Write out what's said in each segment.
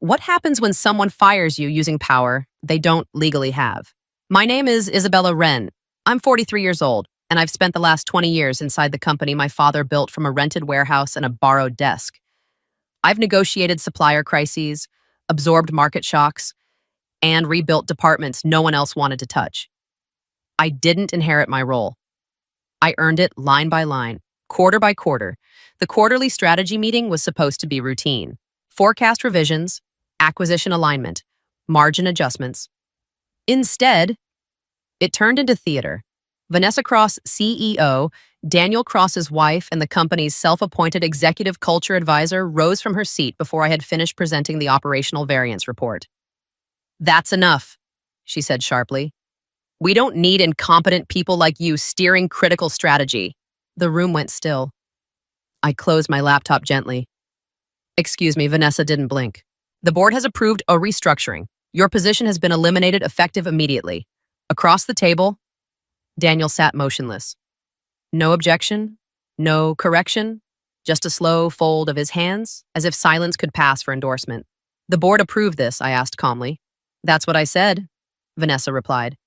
What happens when someone fires you using power they don't legally have? My name is Isabella Wren. I'm 43 years old, and I've spent the last 20 years inside the company my father built from a rented warehouse and a borrowed desk. I've negotiated supplier crises, absorbed market shocks, and rebuilt departments no one else wanted to touch. I didn't inherit my role. I earned it line by line, quarter by quarter. The quarterly strategy meeting was supposed to be routine. Forecast revisions, acquisition alignment, margin adjustments. Instead, it turned into theater. Vanessa Cross, CEO, Daniel Cross's wife, and the company's self-appointed executive culture advisor rose from her seat before I had finished presenting the operational variance report. "That's enough," she said sharply. "We don't need incompetent people like you steering critical strategy." The room went still. I closed my laptop gently. "Excuse me," Vanessa didn't blink. "The board has approved a restructuring. Your position has been eliminated effective immediately." Across the table, Daniel sat motionless. No objection, no correction, just a slow fold of his hands, as if silence could pass for endorsement. "The board approved this," I asked calmly. "That's what I said," Vanessa replied,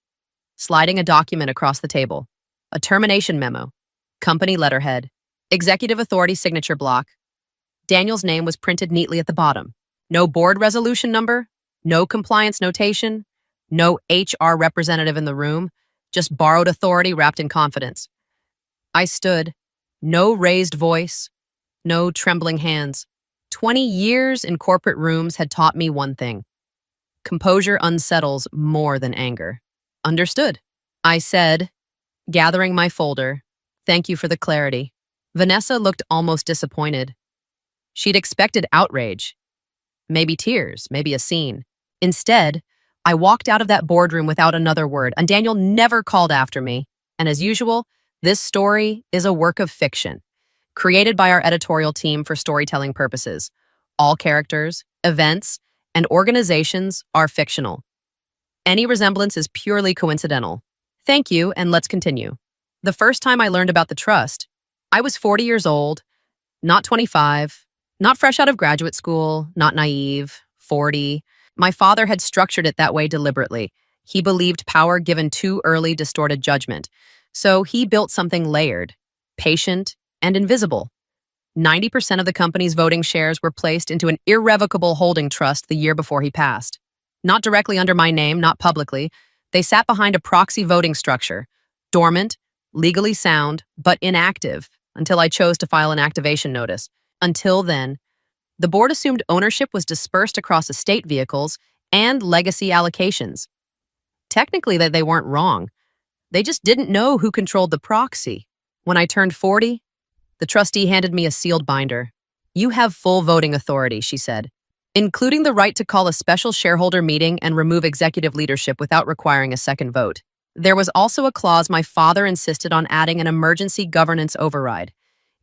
sliding a document across the table. A termination memo, company letterhead, executive authority signature block. Daniel's name was printed neatly at the bottom. No board resolution number, no compliance notation, no HR representative in the room, just borrowed authority wrapped in confidence. I stood, no raised voice, no trembling hands. 20 years in corporate rooms had taught me one thing. Composure unsettles more than anger. "Understood," I said, gathering my folder. "Thank you for the clarity." Vanessa looked almost disappointed. She'd expected outrage. Maybe tears, maybe a scene. Instead, I walked out of that boardroom without another word, and Daniel never called after me. And as usual, this story is a work of fiction, created by our editorial team for storytelling purposes. All characters, events, and organizations are fictional. Any resemblance is purely coincidental. Thank you, and let's continue. The first time I learned about the trust, I was 40 years old, not 25, not fresh out of graduate school, not naive, 40. My father had structured it that way deliberately. He believed power given too early distorted judgment. So he built something layered, patient, and invisible. 90% of the company's voting shares were placed into an irrevocable holding trust the year before he passed. Not directly under my name, not publicly. They sat behind a proxy voting structure, dormant, legally sound, but inactive, until I chose to file an activation notice. Until then, the board assumed ownership was dispersed across estate vehicles and legacy allocations. Technically, they weren't wrong. They just didn't know who controlled the proxy. When I turned 40, the trustee handed me a sealed binder. "You have full voting authority," she said, "including the right to call a special shareholder meeting and remove executive leadership without requiring a second vote." There was also a clause my father insisted on adding: an emergency governance override.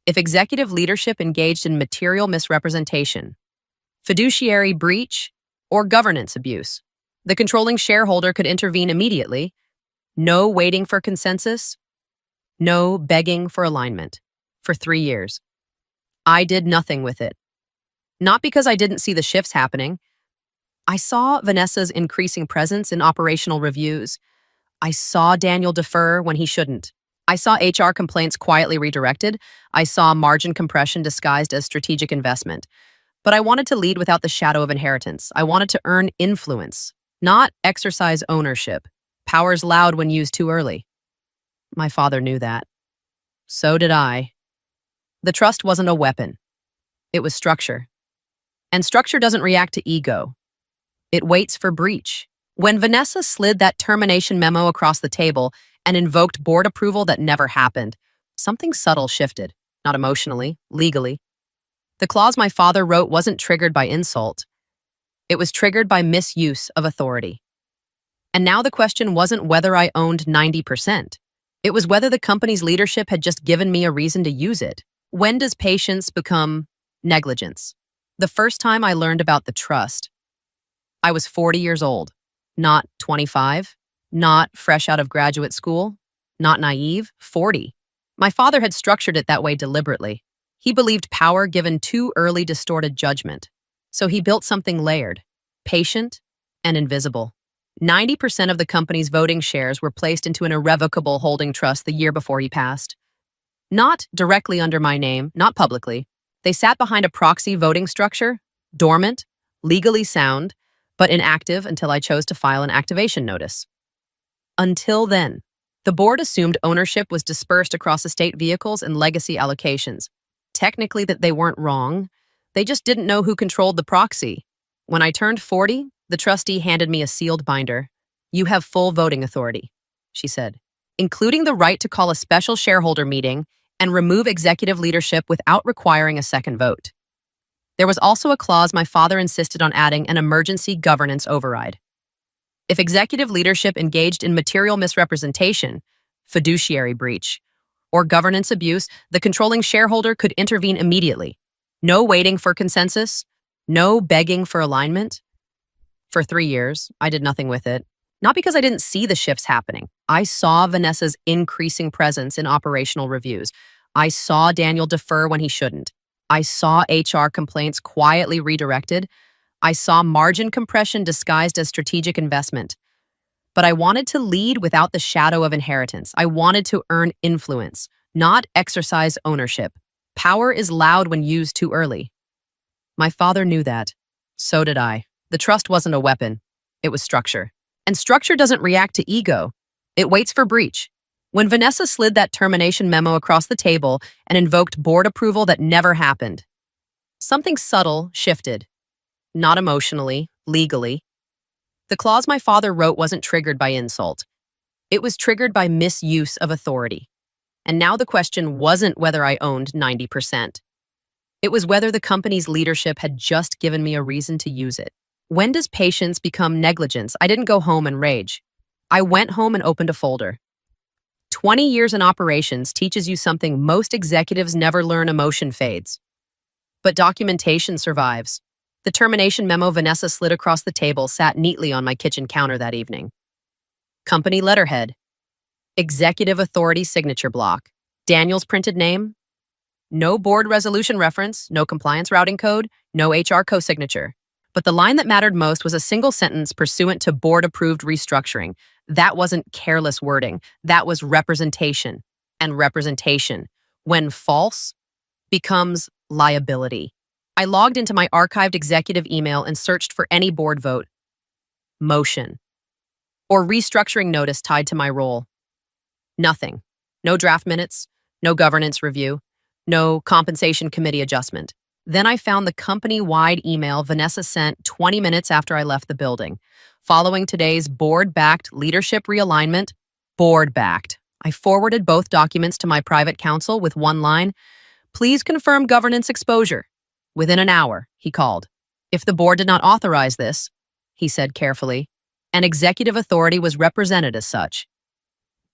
If executive leadership engaged in material misrepresentation, fiduciary breach, or governance abuse, the controlling shareholder could intervene immediately. No waiting for consensus, no begging for alignment. For 3 years. I did nothing with it. Not because I didn't see the shifts happening. I saw Vanessa's increasing presence in operational reviews. I saw Daniel defer when he shouldn't. I saw HR complaints quietly redirected. I saw margin compression disguised as strategic investment. But I wanted to lead without the shadow of inheritance. I wanted to earn influence, not exercise ownership. Power's loud when used too early. My father knew that. So did I. The trust wasn't a weapon. It was structure. And structure doesn't react to ego. It waits for breach. When Vanessa slid that termination memo across the table and invoked board approval that never happened, something subtle shifted, not emotionally, legally. The clause my father wrote wasn't triggered by insult. It was triggered by misuse of authority. And now the question wasn't whether I owned 90%. It was whether the company's leadership had just given me a reason to use it. When does patience become negligence? The first time I learned about the trust, I was 40 years old, not 25, not fresh out of graduate school, not naive, 40. My father had structured it that way deliberately. He believed power given too early distorted judgment. So he built something layered, patient, and invisible. 90% of the company's voting shares were placed into an irrevocable holding trust the year before he passed. Not directly under my name, not publicly. They sat behind a proxy voting structure, dormant, legally sound, but inactive until I chose to file an activation notice. Until then, the board assumed ownership was dispersed across estate vehicles and legacy allocations. Technically, that they weren't wrong. They just didn't know who controlled the proxy. When I turned 40, the trustee handed me a sealed binder. "You have full voting authority," she said, "including the right to call a special shareholder meeting and remove executive leadership without requiring a second vote." There was also a clause my father insisted on adding: an emergency governance override. If executive leadership engaged in material misrepresentation, fiduciary breach, or governance abuse, the controlling shareholder could intervene immediately. No waiting for consensus, no begging for alignment. For 3 years, I did nothing with it. Not because I didn't see the shifts happening. I saw Vanessa's increasing presence in operational reviews. I saw Daniel defer when he shouldn't. I saw HR complaints quietly redirected. I saw margin compression disguised as strategic investment. But I wanted to lead without the shadow of inheritance. I wanted to earn influence, not exercise ownership. Power is loud when used too early. My father knew that. So did I. The trust wasn't a weapon. It was structure. And structure doesn't react to ego. It waits for breach. When Vanessa slid that termination memo across the table and invoked board approval that never happened, something subtle shifted. Not emotionally, legally. The clause my father wrote wasn't triggered by insult. It was triggered by misuse of authority. And now the question wasn't whether I owned 90%. It was whether the company's leadership had just given me a reason to use it. When does patience become negligence? I didn't go home and rage. I went home and opened a folder. 20 years in operations teaches you something most executives never learn: emotion fades. But documentation survives. The termination memo Vanessa slid across the table sat neatly on my kitchen counter that evening. Company letterhead. Executive authority signature block. Daniel's printed name. No board resolution reference, no compliance routing code, no HR co-signature. But the line that mattered most was a single sentence: pursuant to board-approved restructuring. That wasn't careless wording. That was representation. And representation, when false, becomes liability. I logged into my archived executive email and searched for any board vote, motion, or restructuring notice tied to my role. Nothing. No draft minutes, no governance review, no compensation committee adjustment. Then I found the company-wide email Vanessa sent 20 minutes after I left the building. Following today's board-backed leadership realignment, board-backed. I forwarded both documents to my private counsel with one line: "Please confirm governance exposure." Within an hour, he called. "If the board did not authorize this," he said carefully, "and executive authority was represented as such."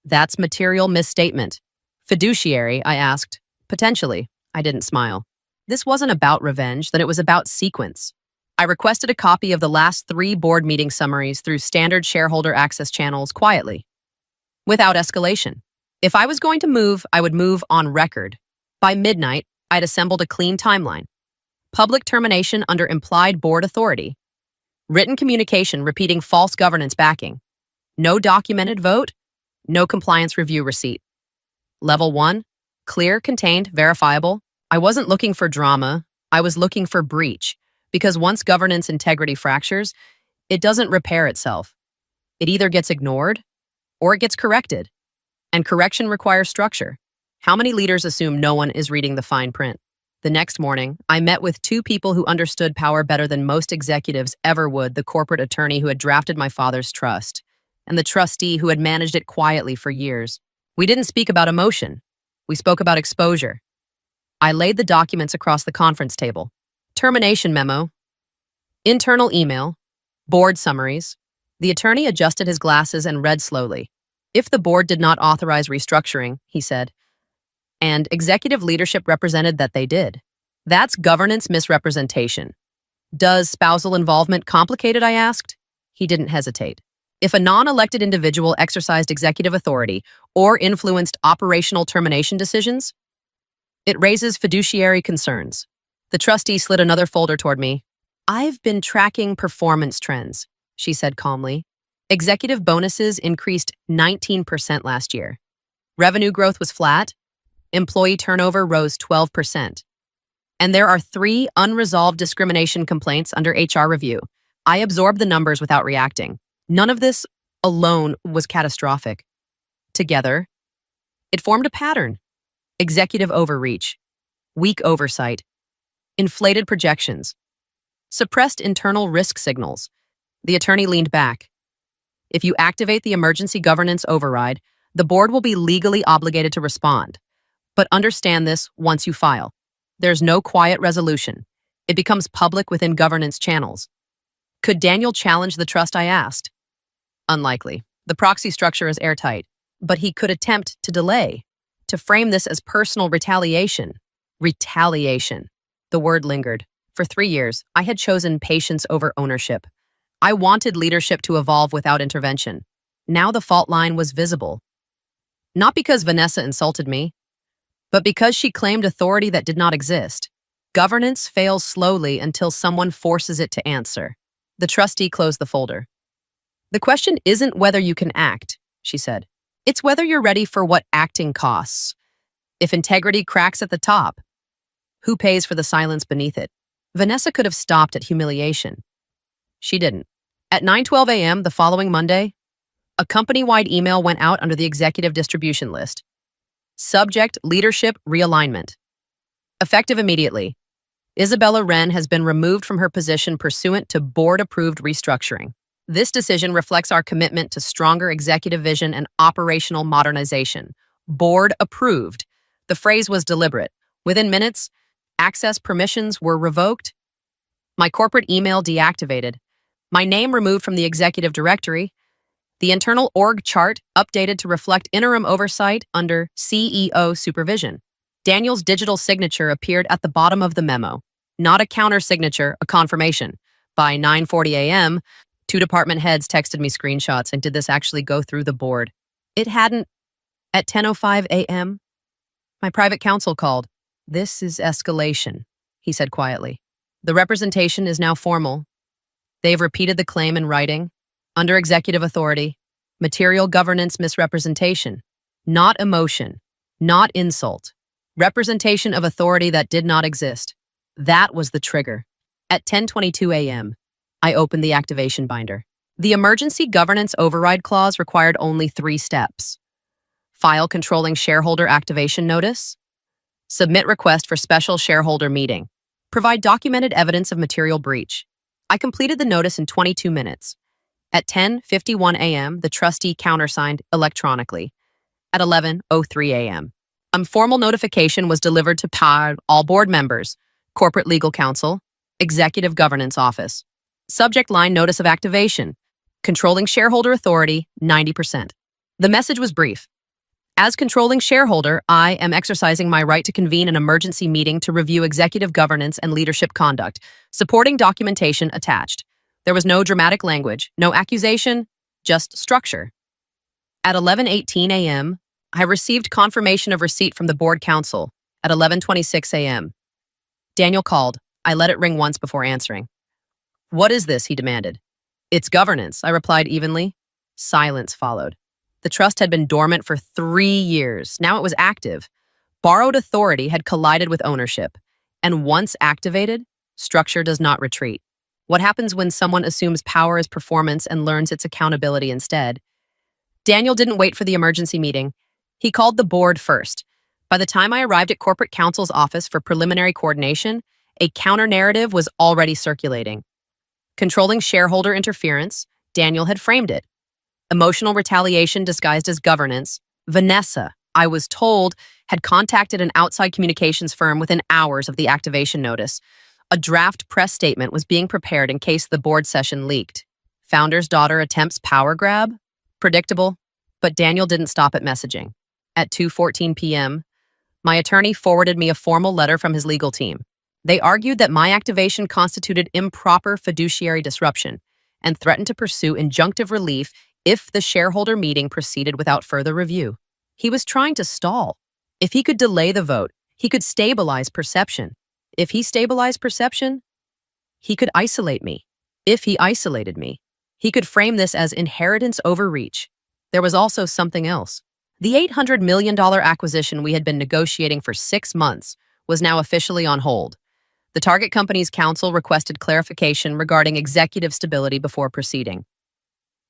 "That's material misstatement." "Fiduciary?" I asked. "Potentially." I didn't smile. This wasn't about revenge, then it was about sequence. I requested a copy of the last 3 board meeting summaries through standard shareholder access channels quietly, without escalation. If I was going to move, I would move on record. By midnight, I'd assembled a clean timeline. Public termination under implied board authority. Written communication repeating false governance backing. No documented vote. No compliance review receipt. Level 1, clear, contained, verifiable. I wasn't looking for drama. I was looking for breach. Because once governance integrity fractures, it doesn't repair itself. It either gets ignored or it gets corrected. And correction requires structure. How many leaders assume no one is reading the fine print? The next morning, I met with 2 people who understood power better than most executives ever would: the corporate attorney who had drafted my father's trust, and the trustee who had managed it quietly for years. We didn't speak about emotion. We spoke about exposure. I laid the documents across the conference table. Termination memo, internal email, board summaries. The attorney adjusted his glasses and read slowly. "If the board did not authorize restructuring," he said, "and executive leadership represented that they did. That's governance misrepresentation." "Does spousal involvement complicate it?" I asked. He didn't hesitate. "If a non-elected individual exercised executive authority or influenced operational termination decisions, it raises fiduciary concerns." The trustee slid another folder toward me. I've been tracking performance trends, she said calmly. Executive bonuses increased 19% last year. Revenue growth was flat. Employee turnover rose 12%. And there are 3 unresolved discrimination complaints under HR review. I absorbed the numbers without reacting. None of this alone was catastrophic. Together, it formed a pattern. Executive overreach, weak oversight, inflated projections, suppressed internal risk signals. The attorney leaned back. If you activate the emergency governance override, the board will be legally obligated to respond. But understand this once you file. There's no quiet resolution. It becomes public within governance channels. Could Daniel challenge the trust, I asked? Unlikely. The proxy structure is airtight. But he could attempt to delay, to frame this as personal retaliation. Retaliation. The word lingered. For 3 years, I had chosen patience over ownership. I wanted leadership to evolve without intervention. Now the fault line was visible. Not because Vanessa insulted me, but because she claimed authority that did not exist. Governance fails slowly until someone forces it to answer. The trustee closed the folder. The question isn't whether you can act, she said. It's whether you're ready for what acting costs. If integrity cracks at the top, who pays for the silence beneath it? Vanessa could have stopped at humiliation. She didn't. At 9:12 a.m. the following Monday, a company-wide email went out under the executive distribution list. Subject: Leadership Realignment. Effective immediately. Isabella Wren has been removed from her position pursuant to board-approved restructuring. This decision reflects our commitment to stronger executive vision and operational modernization. Board approved. The phrase was deliberate. Within minutes, access permissions were revoked, my corporate email deactivated, my name removed from the executive directory, the internal org chart updated to reflect interim oversight under CEO supervision. Daniel's digital signature appeared at the bottom of the memo. Not a counter signature, a confirmation. By 9:40 a.m., 2 department heads texted me screenshots and did this actually go through the board? It hadn't. At 10:05 a.m., my private counsel called. This is escalation, he said quietly. The representation is now formal. They've repeated the claim in writing, under executive authority, material governance misrepresentation, not emotion, not insult, representation of authority that did not exist. That was the trigger. At 10:22 a.m., I opened the activation binder. The emergency governance override clause required only 3 steps. File controlling shareholder activation notice, submit request for special shareholder meeting, provide documented evidence of material breach. I completed the notice in 22 minutes. At 10:51 a.m., the trustee countersigned electronically. At 11:03 a.m., a formal notification was delivered to all board members, corporate legal counsel, executive governance office. Subject line notice of activation, controlling shareholder authority, 90%. The message was brief. As controlling shareholder, I am exercising my right to convene an emergency meeting to review executive governance and leadership conduct. Supporting documentation attached. There was no dramatic language, no accusation, just structure. At 11:18 a.m., I received confirmation of receipt from the board counsel. At 11:26 a.m., Daniel called. I let it ring once before answering. What is this? He demanded. It's governance, I replied evenly. Silence followed. The trust had been dormant for 3 years. Now it was active. Borrowed authority had collided with ownership. And once activated, structure does not retreat. What happens when someone assumes power is performance and learns its accountability instead? Daniel didn't wait for the emergency meeting. He called the board first. By the time I arrived at corporate counsel's office for preliminary coordination, a counter-narrative was already circulating. Controlling shareholder interference, Daniel had framed it. Emotional retaliation disguised as governance. Vanessa, I was told, had contacted an outside communications firm within hours of the activation notice. A draft press statement was being prepared in case the board session leaked. Founder's daughter attempts power grab? Predictable. But Daniel didn't stop at messaging. At 2:14 p.m., my attorney forwarded me a formal letter from his legal team. They argued that my activation constituted improper fiduciary disruption and threatened to pursue injunctive relief if the shareholder meeting proceeded without further review. He was trying to stall. If he could delay the vote, he could stabilize perception. If he stabilized perception, He could isolate me. If he isolated me, he could frame this as inheritance overreach. There was also something else. The $800 million acquisition we had been negotiating for 6 months was now officially on hold. The target company's counsel requested clarification regarding executive stability before proceeding.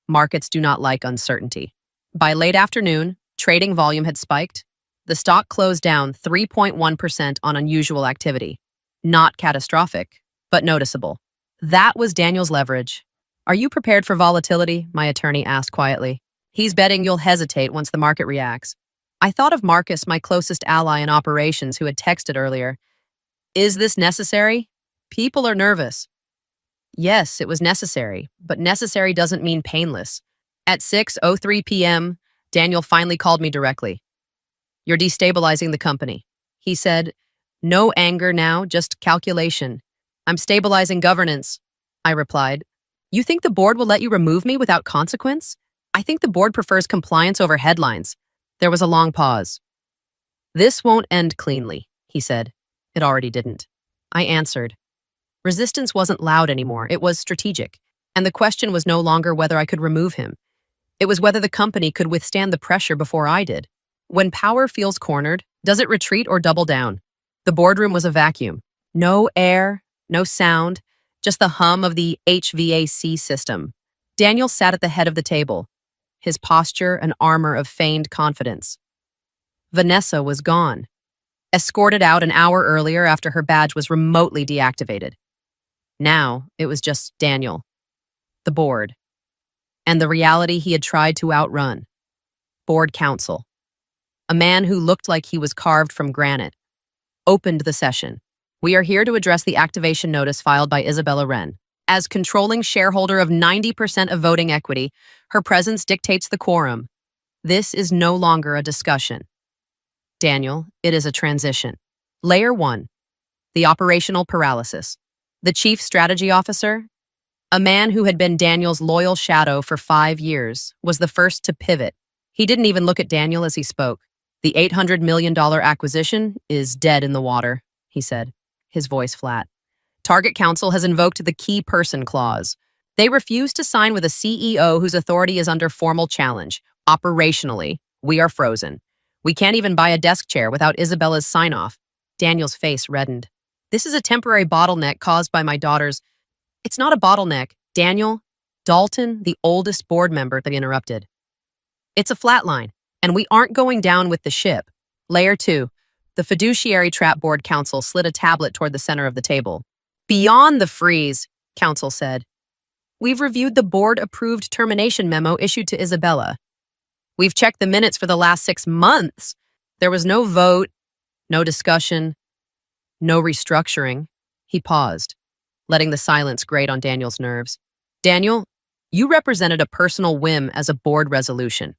Markets do not like uncertainty. By late afternoon, trading volume had spiked. The stock closed down 3.1% on unusual activity. Not catastrophic, but noticeable. That was Daniel's leverage. "Are you prepared for volatility?" my attorney asked quietly. "He's betting you'll hesitate once the market reacts." I thought of Marcus, my closest ally in operations, who had texted earlier. "Is this necessary? People are nervous." Yes, it was necessary, but necessary doesn't mean painless. At 6:03 p.m., Daniel finally called me directly. "You're destabilizing the company," he said. "No anger now, just calculation." "I'm stabilizing governance," I replied. "You think the board will let you remove me without consequence?" "I think the board prefers compliance over headlines." There was a long pause. "This won't end cleanly," he said. It already didn't. I answered. Resistance wasn't loud anymore, it was strategic, and the question was no longer whether I could remove him. It was whether the company could withstand the pressure before I did. When power feels cornered, does it retreat or double down? The boardroom was a vacuum. No air, no sound, just the hum of the HVAC system. Daniel sat at the head of the table, his posture an armor of feigned confidence. Vanessa was gone, escorted out an hour earlier after her badge was remotely deactivated. Now it was just Daniel, the board, and the reality he had tried to outrun. Board counsel, a man who looked like he was carved from granite, opened the session. "We are here to address the activation notice filed by Isabella Wren. As controlling shareholder of 90% of voting equity, her presence dictates the quorum. This is no longer a discussion." Daniel, it is a transition. Layer 1, the operational paralysis. The chief strategy officer, a man who had been Daniel's loyal shadow for 5 years, was the first to pivot. He didn't even look at Daniel as he spoke. "The $800 million acquisition is dead in the water," he said, his voice flat. "Target Council has invoked the key person clause. They refuse to sign with a CEO whose authority is under formal challenge. Operationally, we are frozen. We can't even buy a desk chair without Isabella's sign-off." Daniel's face reddened. "This is a temporary bottleneck caused by my daughter's—" "It's not a bottleneck, Daniel." Dalton, the oldest board member, interrupted. "It's a flat line, and we aren't going down with the ship." Layer 2, the fiduciary trap. Board counsel slid a tablet toward the center of the table. "Beyond the freeze," counsel said. "We've reviewed the board-approved termination memo issued to Isabella. We've checked the minutes for the last 6 months. There was no vote, no discussion, no restructuring." He paused, letting the silence grate on Daniel's nerves. "Daniel, you represented a personal whim as a board resolution.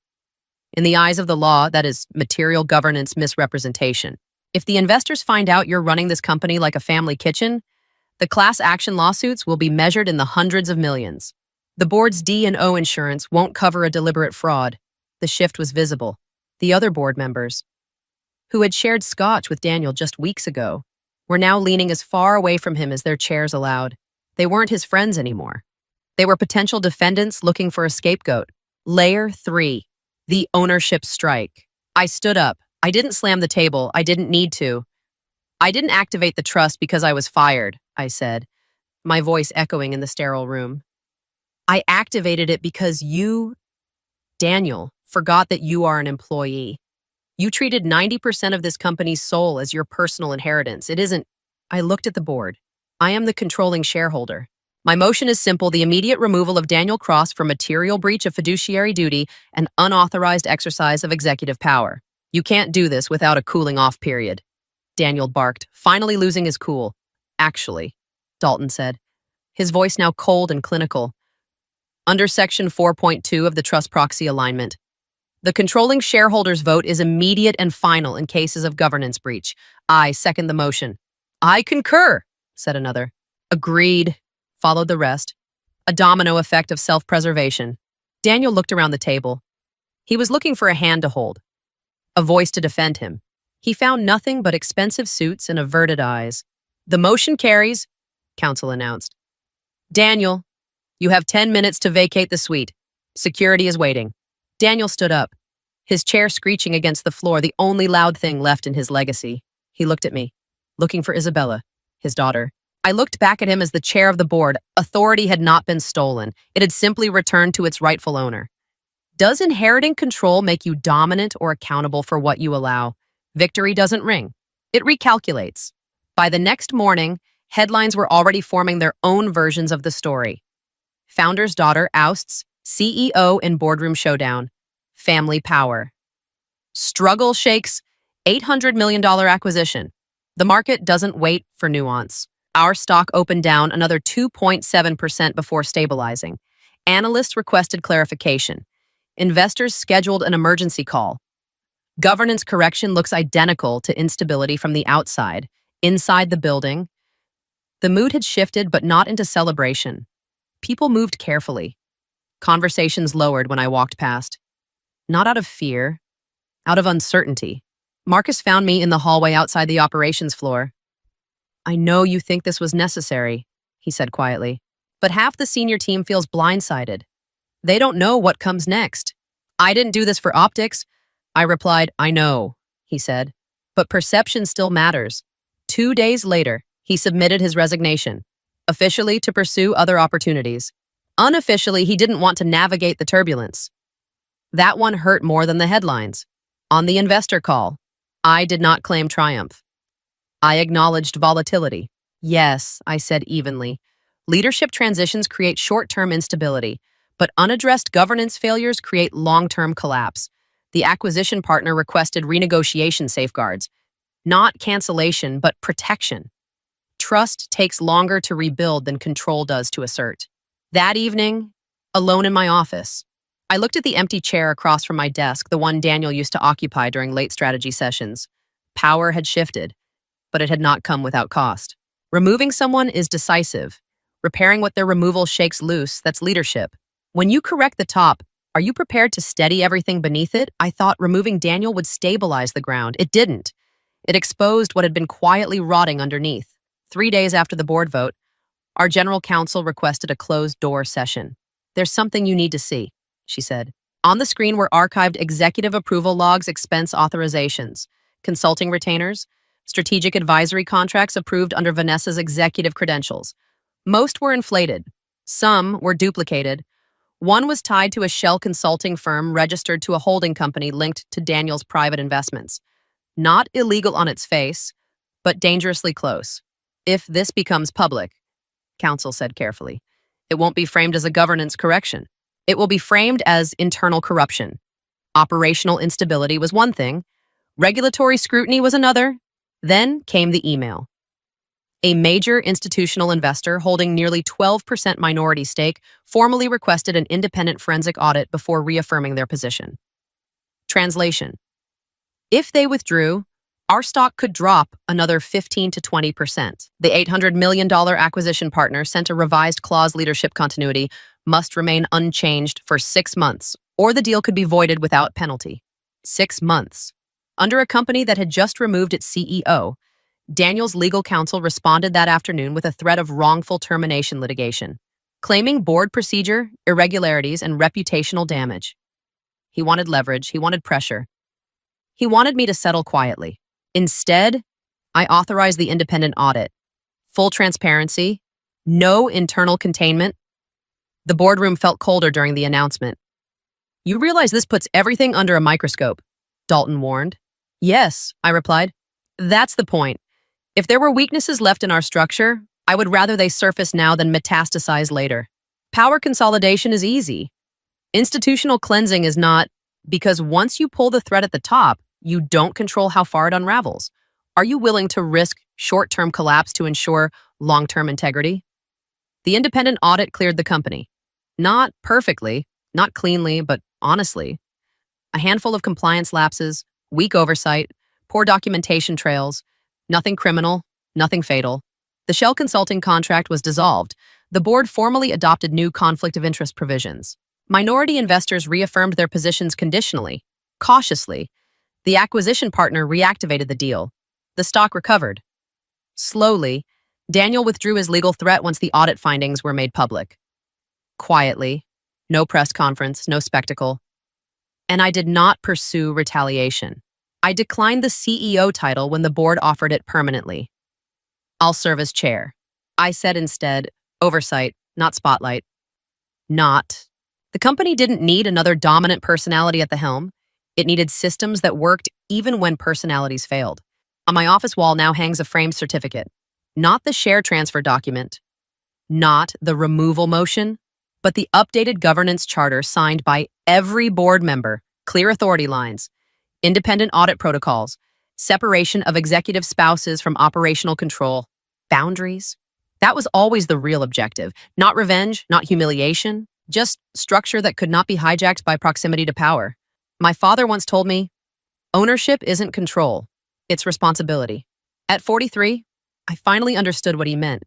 In the eyes of the law, that is material governance misrepresentation. If the investors find out you're running this company like a family kitchen, the class action lawsuits will be measured in the hundreds of millions. The board's D&O insurance won't cover a deliberate fraud." The shift was visible. The other board members, who had shared scotch with Daniel just weeks ago, were now leaning as far away from him as their chairs allowed. They weren't his friends anymore. They were potential defendants looking for a scapegoat. Layer 3, the ownership strike. I stood up. I didn't slam the table. I didn't need to. "I didn't activate the trust because I was fired," I said, my voice echoing in the sterile room. "I activated it because you, Daniel, forgot that you are an employee. You treated 90% of this company's soul as your personal inheritance. It isn't." I looked at the board. "I am the controlling shareholder. My motion is simple: the immediate removal of Daniel Cross for material breach of fiduciary duty and unauthorized exercise of executive power. You can't do this without a cooling-off period." Daniel barked, finally losing his cool. "Actually," Dalton said, his voice now cold and clinical, "under Section 4.2 of the Trust Proxy Alignment, the controlling shareholder's vote is immediate and final in cases of governance breach. I second the motion." "I concur," said another. "Agreed," followed the rest. A domino effect of self-preservation. Daniel looked around the table. He was looking for a hand to hold, a voice to defend him. He found nothing but expensive suits and averted eyes. "The motion carries," counsel announced. Daniel, you have 10 minutes to vacate the suite. Security is waiting. Daniel stood up, his chair screeching against the floor, the only loud thing left in his legacy. He looked at me, looking for Isabella, his daughter. I looked back at him as the chair of the board. Authority had not been stolen. It had simply returned to its rightful owner. Does inheriting control make you dominant or accountable for what you allow? Victory doesn't ring. It recalculates. By the next morning, headlines were already forming their own versions of the story. Founder's daughter ousts CEO in boardroom showdown. Family power. Struggle shakes $800 million acquisition. The market doesn't wait for nuance. Our stock opened down another 2.7% before stabilizing. Analysts requested clarification. Investors scheduled an emergency call. Governance correction looks identical to instability from the outside. Inside the building, the mood had shifted, but not into celebration. People moved carefully. Conversations lowered when I walked past. Not out of fear, out of uncertainty. Marcus found me in the hallway outside the operations floor. I know you think this was necessary, he said quietly, but half the senior team feels blindsided. They don't know what comes next. I didn't do this for optics. I replied, I know, he said, but perception still matters. 2 days later, he submitted his resignation, officially to pursue other opportunities. Unofficially, he didn't want to navigate the turbulence. That one hurt more than the headlines. On the investor call, I did not claim triumph. I acknowledged volatility. Yes, I said evenly. Leadership transitions create short-term instability, but unaddressed governance failures create long-term collapse. The acquisition partner requested renegotiation safeguards, not cancellation, but protection. Trust takes longer to rebuild than control does to assert. That evening, alone in my office, I looked at the empty chair across from my desk, the one Daniel used to occupy during late strategy sessions. Power had shifted, but it had not come without cost. Removing someone is decisive. Repairing what their removal shakes loose, that's leadership. When you correct the top, are you prepared to steady everything beneath it? I thought removing Daniel would stabilize the ground. It didn't. It exposed what had been quietly rotting underneath. 3 days after the board vote, our general counsel requested a closed-door session. There's something you need to see, she said. On the screen were archived executive approval logs, expense authorizations, consulting retainers, strategic advisory contracts approved under Vanessa's executive credentials. Most were inflated. Some were duplicated. One was tied to a shell consulting firm registered to a holding company linked to Daniel's private investments. Not illegal on its face, but dangerously close. If this becomes public, counsel said carefully, it won't be framed as a governance correction. It will be framed as internal corruption. Operational instability was one thing. Regulatory scrutiny was another. Then came the email. A major institutional investor holding nearly 12% minority stake formally requested an independent forensic audit before reaffirming their position. Translation. If they withdrew, our stock could drop another 15 to 20%. The $800 million acquisition partner sent a revised clause: leadership continuity must remain unchanged for 6 months, or the deal could be voided without penalty. 6 months. Under a company that had just removed its CEO, Daniel's legal counsel responded that afternoon with a threat of wrongful termination litigation, claiming board procedure, irregularities, and reputational damage. He wanted leverage. He wanted pressure. He wanted me to settle quietly. Instead, I authorized the independent audit. Full transparency, no internal containment. The boardroom felt colder during the announcement. You realize this puts everything under a microscope, Dalton warned. Yes, I replied. That's the point. If there were weaknesses left in our structure, I would rather they surface now than metastasize later. Power consolidation is easy. Institutional cleansing is not, because once you pull the thread at the top, you don't control how far it unravels. Are you willing to risk short-term collapse to ensure long-term integrity? The independent audit cleared the company. Not perfectly, not cleanly, but honestly. A handful of compliance lapses, weak oversight, poor documentation trails, nothing criminal, nothing fatal. The Shell Consulting contract was dissolved. The board formally adopted new conflict of interest provisions. Minority investors reaffirmed their positions conditionally, cautiously. The acquisition partner reactivated the deal. The stock recovered. Slowly, Daniel withdrew his legal threat once the audit findings were made public. Quietly, no press conference, no spectacle. And I did not pursue retaliation. I declined the CEO title when the board offered it permanently. I'll serve as chair. I said instead, oversight, not spotlight. Not. The company didn't need another dominant personality at the helm. It needed systems that worked even when personalities failed. On my office wall now hangs a framed certificate. Not the share transfer document, not the removal motion, but the updated governance charter signed by every board member, clear authority lines, independent audit protocols, separation of executive spouses from operational control, boundaries. That was always the real objective. Not revenge, not humiliation, just structure that could not be hijacked by proximity to power. My father once told me, ownership isn't control, it's responsibility. At 43, I finally understood what he meant.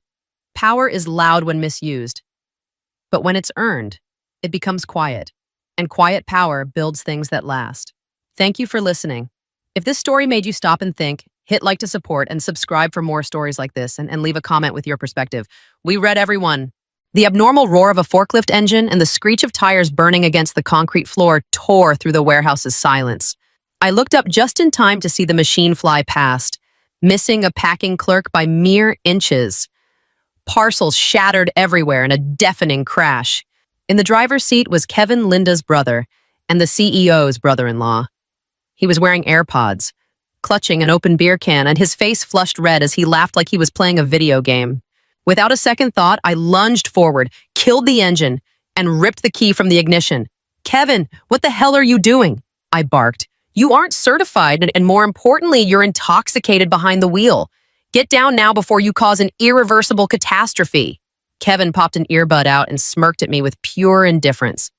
Power is loud when misused, but when it's earned, it becomes quiet, and quiet power builds things that last. Thank you for listening. If this story made you stop and think, hit like to support and subscribe for more stories like this and leave a comment with your perspective. We read everyone. The abnormal roar of a forklift engine and the screech of tires burning against the concrete floor tore through the warehouse's silence. I looked up just in time to see the machine fly past, missing a packing clerk by mere inches. Parcels shattered everywhere in a deafening crash. In the driver's seat was Kevin, Linda's brother, and the CEO's brother-in-law. He was wearing AirPods, clutching an open beer can, and his face flushed red as he laughed like he was playing a video game. Without a second thought, I lunged forward, killed the engine, and ripped the key from the ignition. "Kevin, what the hell are you doing?" I barked. "You aren't certified, and more importantly, you're intoxicated behind the wheel. Get down now before you cause an irreversible catastrophe." Kevin popped an earbud out and smirked at me with pure indifference.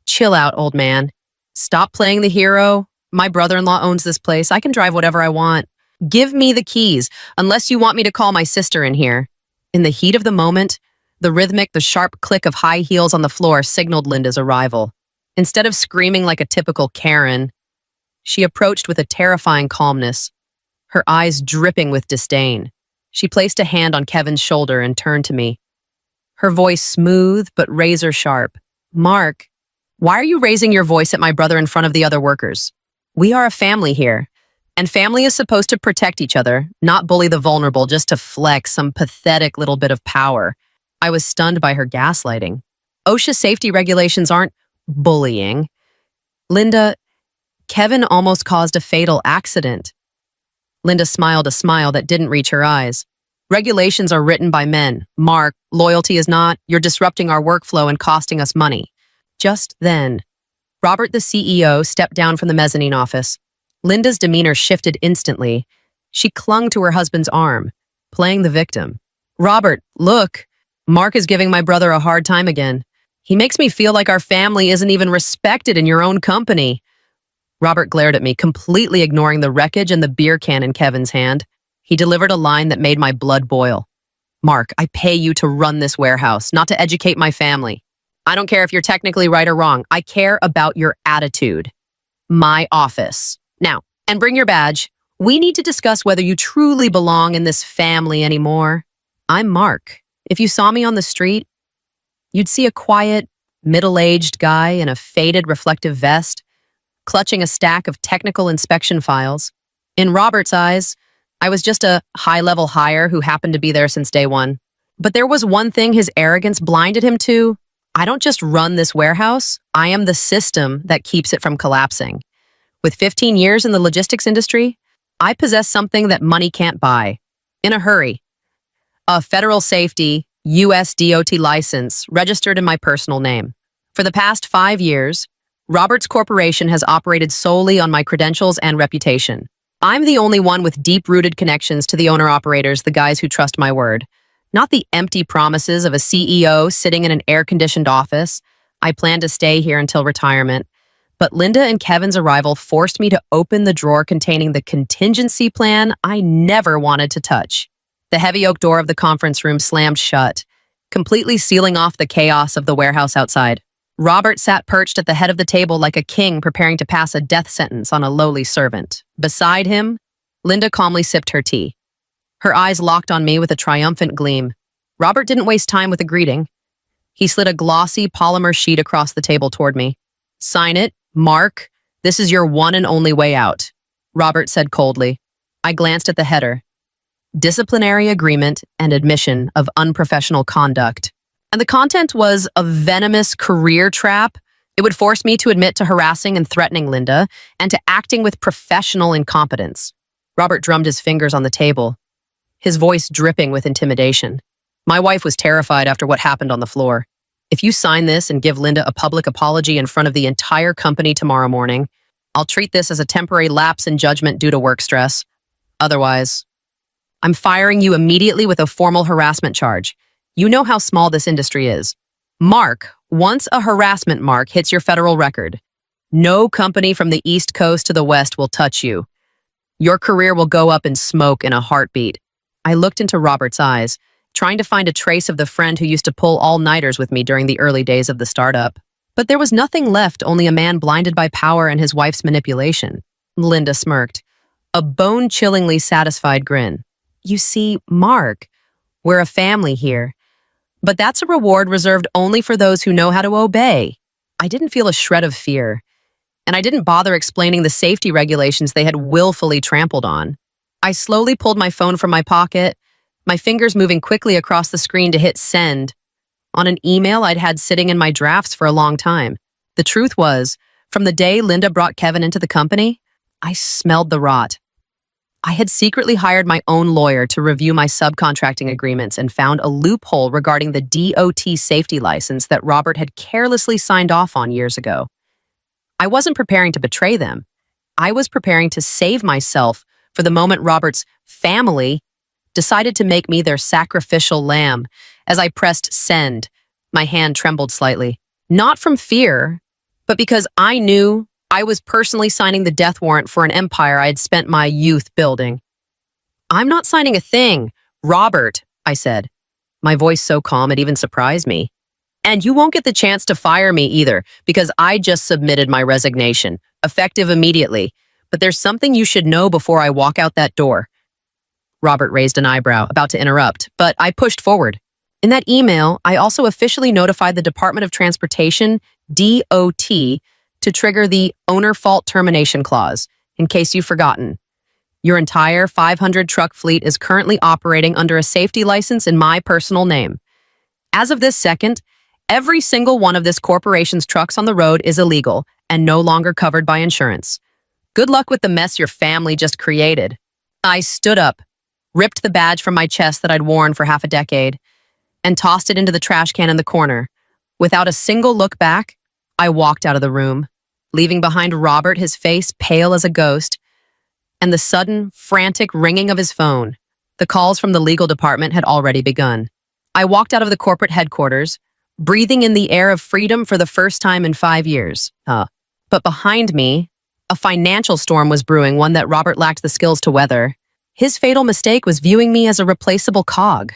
"Chill out, old man. Stop playing the hero. My brother-in-law owns this place. I can drive whatever I want. Give me the keys, unless you want me to call my sister in here." In the heat of the moment, the sharp click of high heels on the floor signaled Linda's arrival. Instead of screaming like a typical Karen, she approached with a terrifying calmness, her eyes dripping with disdain. She placed a hand on Kevin's shoulder and turned to me, her voice smooth but razor sharp. "Mark, why are you raising your voice at my brother in front of the other workers? We are a family here, and family is supposed to protect each other, not bully the vulnerable just to flex some pathetic little bit of power." I was stunned by her gaslighting. OSHA safety regulations aren't bullying. "Linda, Kevin almost caused a fatal accident." Linda smiled a smile that didn't reach her eyes. "Regulations are written by men. Mark, loyalty is not. You're disrupting our workflow and costing us money." Just then, Robert, the CEO, stepped down from the mezzanine office. Linda's demeanor shifted instantly. She clung to her husband's arm, playing the victim. "Robert, look, Mark is giving my brother a hard time again. He makes me feel like our family isn't even respected in your own company." Robert glared at me, completely ignoring the wreckage and the beer can in Kevin's hand. He delivered a line that made my blood boil. "Mark, I pay you to run this warehouse, not to educate my family. I don't care if you're technically right or wrong. I care about your attitude. My office. Now, and bring your badge. We need to discuss whether you truly belong in this family anymore. I'm Mark. If you saw me on the street, you'd see a quiet, middle-aged guy in a faded reflective vest, clutching a stack of technical inspection files. In Robert's eyes, I was just a high-level hire who happened to be there since day one. But there was one thing his arrogance blinded him to. I don't just run this warehouse. I am the system that keeps it from collapsing. With 15 years in the logistics industry, I possess something that money can't buy. In a hurry. A federal safety, U.S. DOT license registered in my personal name. For the past 5 years, Roberts Corporation has operated solely on my credentials and reputation. I'm the only one with deep-rooted connections to the owner-operators, the guys who trust my word. Not the empty promises of a CEO sitting in an air-conditioned office. I plan to stay here until retirement. But Linda and Kevin's arrival forced me to open the drawer containing the contingency plan I never wanted to touch. The heavy oak door of the conference room slammed shut, completely sealing off the chaos of the warehouse outside. Robert sat perched at the head of the table like a king preparing to pass a death sentence on a lowly servant. Beside him, Linda calmly sipped her tea. Her eyes locked on me with a triumphant gleam. Robert didn't waste time with a greeting. He slid a glossy polymer sheet across the table toward me. "Sign it, Mark. This is your one and only way out," Robert said coldly. I glanced at the header. Disciplinary agreement and admission of unprofessional conduct. And the content was a venomous career trap. It would force me to admit to harassing and threatening Linda and to acting with professional incompetence. Robert drummed his fingers on the table, his voice dripping with intimidation. My wife was terrified after what happened on the floor. "If you sign this and give Linda a public apology in front of the entire company tomorrow morning, I'll treat this as a temporary lapse in judgment due to work stress. Otherwise, I'm firing you immediately with a formal harassment charge. You know how small this industry is. Mark, once a harassment mark hits your federal record, no company from the East Coast to the West will touch you. Your career will go up in smoke in a heartbeat." I looked into Robert's eyes, trying to find a trace of the friend who used to pull all-nighters with me during the early days of the startup. But there was nothing left, only a man blinded by power and his wife's manipulation. Linda smirked, a bone-chillingly satisfied grin. "You see, Mark, we're a family here. But that's a reward reserved only for those who know how to obey." I didn't feel a shred of fear, and I didn't bother explaining the safety regulations they had willfully trampled on. I slowly pulled my phone from my pocket, my fingers moving quickly across the screen to hit send on an email I'd had sitting in my drafts for a long time. The truth was, from the day Linda brought Kevin into the company, I smelled the rot. I had secretly hired my own lawyer to review my subcontracting agreements and found a loophole regarding the DOT safety license that Robert had carelessly signed off on years ago. I wasn't preparing to betray them. I was preparing to save myself for the moment Robert's family decided to make me their sacrificial lamb. As I pressed send, my hand trembled slightly. Not from fear, but because I knew I was personally signing the death warrant for an empire I had spent my youth building. "I'm not signing a thing, Robert," I said, my voice so calm it even surprised me. "And you won't get the chance to fire me either, because I just submitted my resignation, effective immediately. But there's something you should know before I walk out that door." Robert raised an eyebrow, about to interrupt, but I pushed forward. In that email, I also officially notified the Department of Transportation, DOT, to trigger the owner fault termination clause, in case you've forgotten. Your entire 500 truck fleet is currently operating under a safety license in my personal name. As of this second, every single one of this corporation's trucks on the road is illegal and no longer covered by insurance. Good luck with the mess your family just created. I stood up, ripped the badge from my chest that I'd worn for half a decade, and tossed it into the trash can in the corner. Without a single look back, I walked out of the room, leaving behind Robert, his face pale as a ghost, and the sudden, frantic ringing of his phone. The calls from the legal department had already begun. I walked out of the corporate headquarters, breathing in the air of freedom for the first time in 5 years. But behind me, a financial storm was brewing, one that Robert lacked the skills to weather. His fatal mistake was viewing me as a replaceable cog,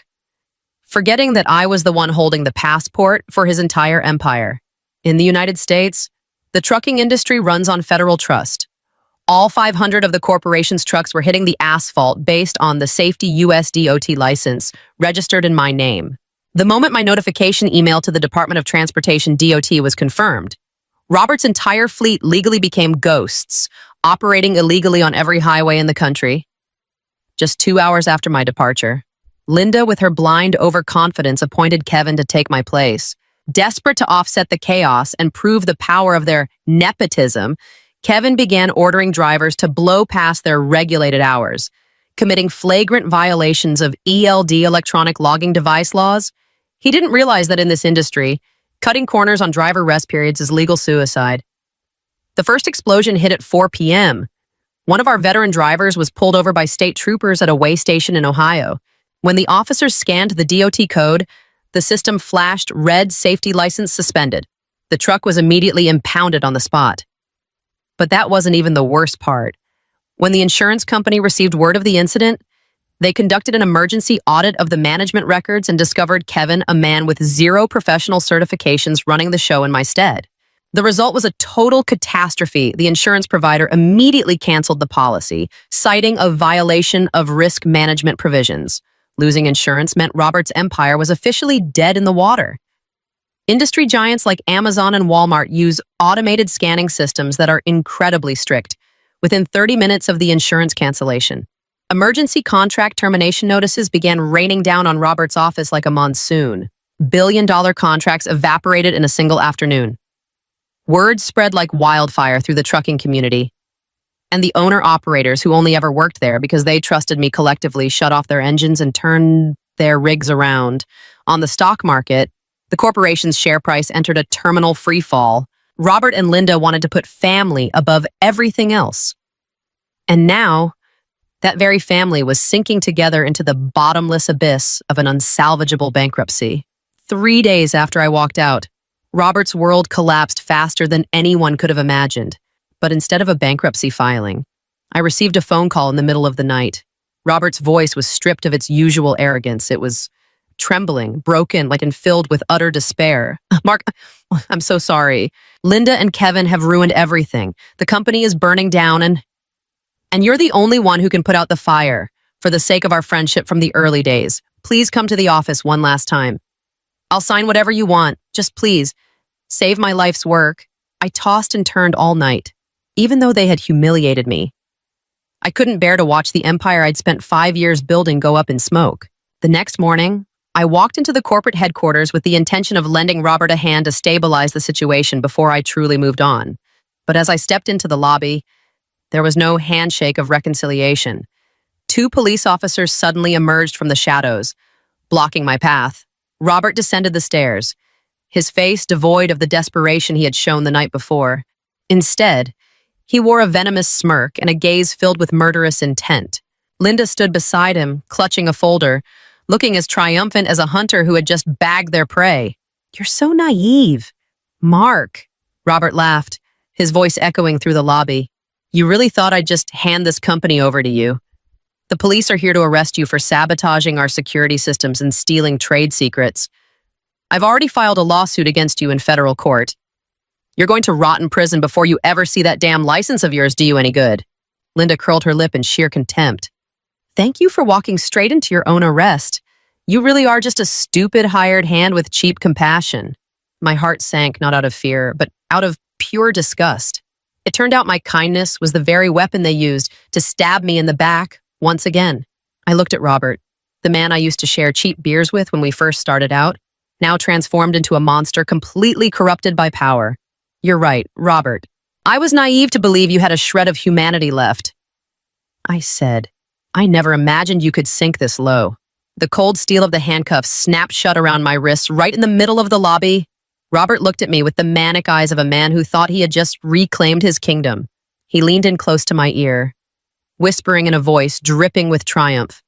forgetting that I was the one holding the passport for his entire empire. In the United States, the trucking industry runs on federal trust. All 500 of the corporation's trucks were hitting the asphalt based on the safety US DOT license registered in my name. The moment my notification email to the Department of Transportation DOT was confirmed, Robert's entire fleet legally became ghosts, operating illegally on every highway in the country. Just 2 hours after my departure, Linda, with her blind overconfidence, appointed Kevin to take my place. Desperate to offset the chaos and prove the power of their nepotism, Kevin began ordering drivers to blow past their regulated hours, committing flagrant violations of ELD electronic logging device laws. He didn't realize that in this industry, cutting corners on driver rest periods is legal suicide. The first explosion hit at 4 p.m. One of our veteran drivers was pulled over by state troopers at a way station in Ohio. When the officers scanned the DOT code, the system flashed red safety license suspended. The truck was immediately impounded on the spot. But that wasn't even the worst part. When the insurance company received word of the incident, they conducted an emergency audit of the management records and discovered Kevin, a man with 0 professional certifications, running the show in my stead. The result was a total catastrophe. The insurance provider immediately canceled the policy, citing a violation of risk management provisions. Losing insurance meant Robert's empire was officially dead in the water. Industry giants like Amazon and Walmart use automated scanning systems that are incredibly strict. Within 30 minutes of the insurance cancellation, emergency contract termination notices began raining down on Robert's office like a monsoon. Billion-dollar contracts evaporated in a single afternoon. Word spread like wildfire through the trucking community, and the owner-operators who only ever worked there because they trusted me collectively shut off their engines and turned their rigs around. On the stock market, the corporation's share price entered a terminal freefall. Robert and Linda wanted to put family above everything else. And now, that very family was sinking together into the bottomless abyss of an unsalvageable bankruptcy. 3 days after I walked out, Robert's world collapsed faster than anyone could have imagined. But instead of a bankruptcy filing, I received a phone call in the middle of the night. Robert's voice was stripped of its usual arrogance. It was trembling, broken, and filled with utter despair. Mark, I'm so sorry. Linda and Kevin have ruined everything. The company is burning down and you're the only one who can put out the fire. For the sake of our friendship from the early days, please come to the office one last time. I'll sign whatever you want. Just please, save my life's work. I tossed and turned all night, even though they had humiliated me. I couldn't bear to watch the empire I'd spent 5 years building go up in smoke. The next morning, I walked into the corporate headquarters with the intention of lending Robert a hand to stabilize the situation before I truly moved on. But as I stepped into the lobby, there was no handshake of reconciliation. 2 police officers suddenly emerged from the shadows, blocking my path. Robert descended the stairs, his face devoid of the desperation he had shown the night before. Instead, he wore a venomous smirk and a gaze filled with murderous intent. Linda stood beside him, clutching a folder, looking as triumphant as a hunter who had just bagged their prey. "You're so naive, Mark," Robert laughed, his voice echoing through the lobby. "You really thought I'd just hand this company over to you? The police are here to arrest you for sabotaging our security systems and stealing trade secrets. I've already filed a lawsuit against you in federal court. You're going to rot in prison before you ever see that damn license of yours do you any good." Linda curled her lip in sheer contempt. "Thank you for walking straight into your own arrest. You really are just a stupid hired hand with cheap compassion." My heart sank, not out of fear, but out of pure disgust. It turned out my kindness was the very weapon they used to stab me in the back once again. I looked at Robert, the man I used to share cheap beers with when we first started out, now transformed into a monster completely corrupted by power. "You're right, Robert. I was naive to believe you had a shred of humanity left," I said. "I never imagined you could sink this low." The cold steel of the handcuffs snapped shut around my wrists right in the middle of the lobby. Robert looked at me with the manic eyes of a man who thought he had just reclaimed his kingdom. He leaned in close to my ear, whispering in a voice dripping with triumph.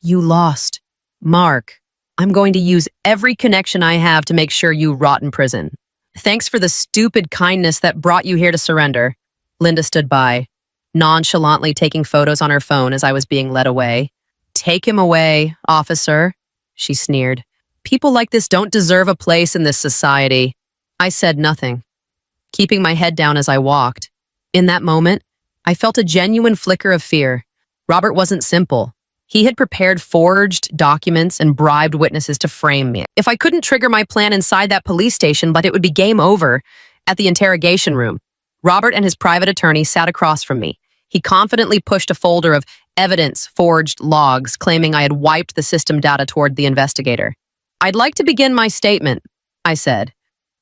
"You lost. Mark, I'm going to use every connection I have to make sure you rot in prison. Thanks for the stupid kindness that brought you here to surrender." Linda stood by, nonchalantly taking photos on her phone as I was being led away. "Take him away, officer," she sneered. "People like this don't deserve a place in this society." I said nothing, keeping my head down as I walked. In that moment, I felt a genuine flicker of fear. Robert wasn't simple. He had prepared forged documents and bribed witnesses to frame me. If I couldn't trigger my plan inside that police station, but it would be game over at the interrogation room. Robert and his private attorney sat across from me. He confidently pushed a folder of evidence-forged logs, claiming I had wiped the system data toward the investigator. "I'd like to begin my statement," I said,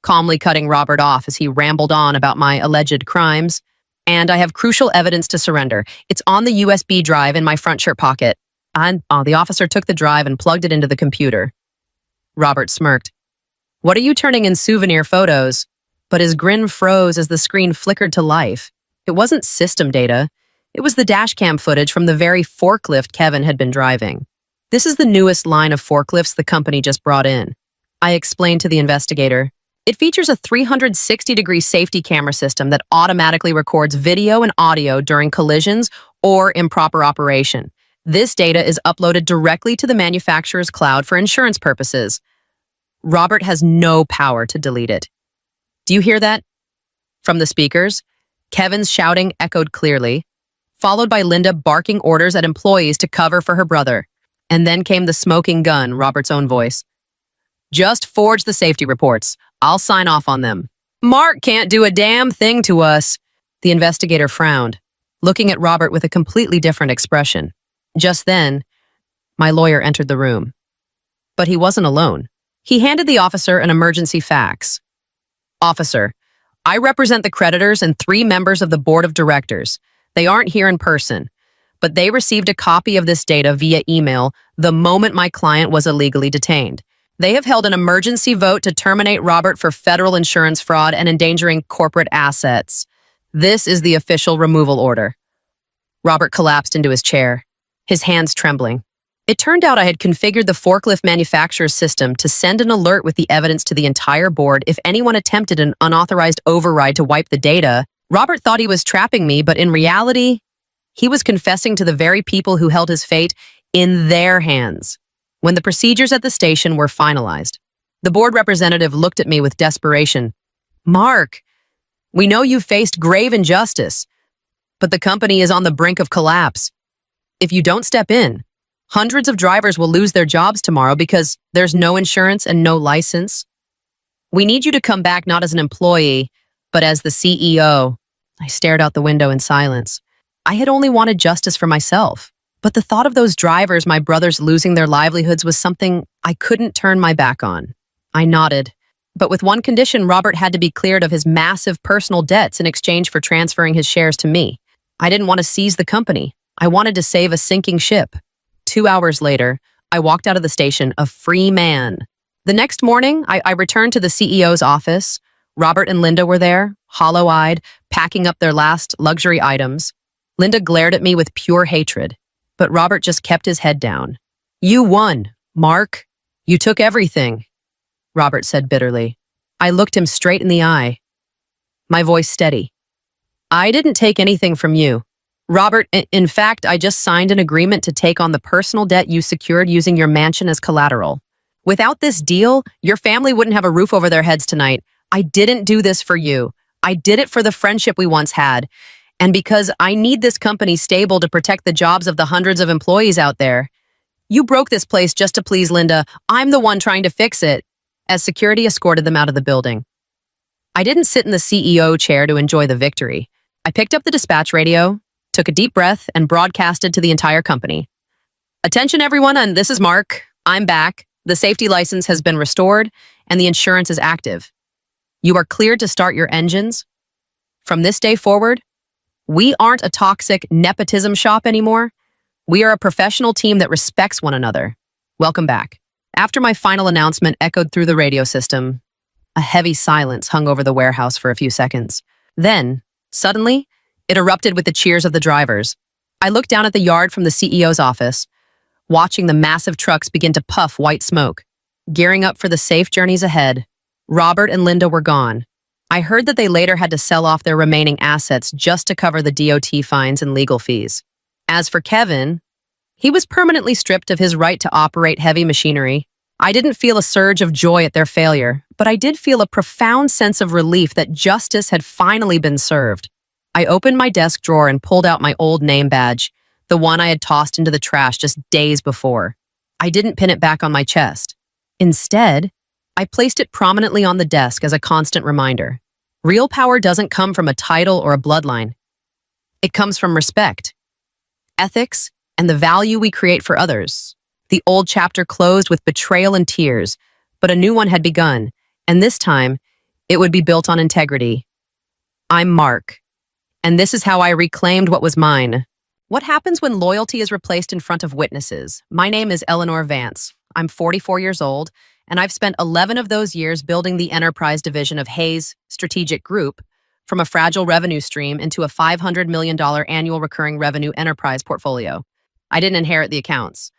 calmly cutting Robert off as he rambled on about my alleged crimes. "And I have crucial evidence to surrender. It's on the USB drive in my front shirt pocket." And the officer took the drive and plugged it into the computer. Robert smirked. "What are you turning in souvenir photos?" But his grin froze as the screen flickered to life. It wasn't system data. It was the dashcam footage from the very forklift Kevin had been driving. "This is the newest line of forklifts the company just brought in," I explained to the investigator. "It features a 360-degree safety camera system that automatically records video and audio during collisions or improper operation. This data is uploaded directly to the manufacturer's cloud for insurance purposes. Robert has no power to delete it. Do you hear that? From the speakers, Kevin's shouting echoed clearly, followed by Linda barking orders at employees to cover for her brother. And then came the smoking gun, Robert's own voice. Just forge the safety reports. I'll sign off on them. Mark can't do a damn thing to us. The investigator frowned, looking at Robert with a completely different expression. Just then, my lawyer entered the room. But he wasn't alone. He handed the officer an emergency fax. Officer, I represent the creditors and 3 members of the board of directors. They aren't here in person, but they received a copy of this data via email the moment my client was illegally detained. They have held an emergency vote to terminate Robert for federal insurance fraud and endangering corporate assets. This is the official removal order. Robert collapsed into his chair, his hands trembling. It turned out I had configured the forklift manufacturer's system to send an alert with the evidence to the entire board if anyone attempted an unauthorized override to wipe the data. Robert thought he was trapping me, but in reality, he was confessing to the very people who held his fate in their hands. When the procedures at the station were finalized, the board representative looked at me with desperation. Mark, we know you've faced grave injustice, but the company is on the brink of collapse. If you don't step in, hundreds of drivers will lose their jobs tomorrow because there's no insurance and no license. We need you to come back not as an employee, but as the CEO. I stared out the window in silence. I had only wanted justice for myself, but the thought of those drivers, my brothers losing their livelihoods, was something I couldn't turn my back on. I nodded, but with one condition: Robert had to be cleared of his massive personal debts in exchange for transferring his shares to me. I didn't want to seize the company. I wanted to save a sinking ship. 2 hours later, I walked out of the station a free man. The next morning, I returned to the CEO's office. Robert and Linda were there, hollow-eyed, packing up their last luxury items. Linda glared at me with pure hatred, but Robert just kept his head down. You won, Mark. You took everything, Robert said bitterly. I looked him straight in the eye, my voice steady. I didn't take anything from you, Robert. In fact, I just signed an agreement to take on the personal debt you secured using your mansion as collateral. Without this deal, your family wouldn't have a roof over their heads tonight. I didn't do this for you. I did it for the friendship we once had, and because I need this company stable to protect the jobs of the hundreds of employees out there. You broke this place just to please Linda. I'm the one trying to fix it. As security escorted them out of the building, I didn't sit in the CEO chair to enjoy the victory. I picked up the dispatch radio, took a deep breath, and broadcasted to the entire company. Attention everyone, and this is Mark. I'm back. The safety license has been restored, and the insurance is active. You are cleared to start your engines. From this day forward, we aren't a toxic nepotism shop anymore. We are a professional team that respects one another. Welcome back. After my final announcement echoed through the radio system, a heavy silence hung over the warehouse for a few seconds. Then, suddenly, it erupted with the cheers of the drivers. I looked down at the yard from the CEO's office, watching the massive trucks begin to puff white smoke, gearing up for the safe journeys ahead. Robert and Linda were gone. I heard that they later had to sell off their remaining assets just to cover the DOT fines and legal fees. As for Kevin, he was permanently stripped of his right to operate heavy machinery. I didn't feel a surge of joy at their failure, but I did feel a profound sense of relief that justice had finally been served. I opened my desk drawer and pulled out my old name badge, the one I had tossed into the trash just days before. I didn't pin it back on my chest. Instead, I placed it prominently on the desk as a constant reminder. Real power doesn't come from a title or a bloodline. It comes from respect, ethics, and the value we create for others. The old chapter closed with betrayal and tears, but a new one had begun, and this time, it would be built on integrity. I'm Mark, and this is how I reclaimed what was mine. What happens when loyalty is replaced in front of witnesses? My name is Eleanor Vance. I'm 44 years old, and I've spent 11 of those years building the enterprise division of Hayes Strategic Group from a fragile revenue stream into a $500 million annual recurring revenue enterprise portfolio. I didn't inherit the accounts.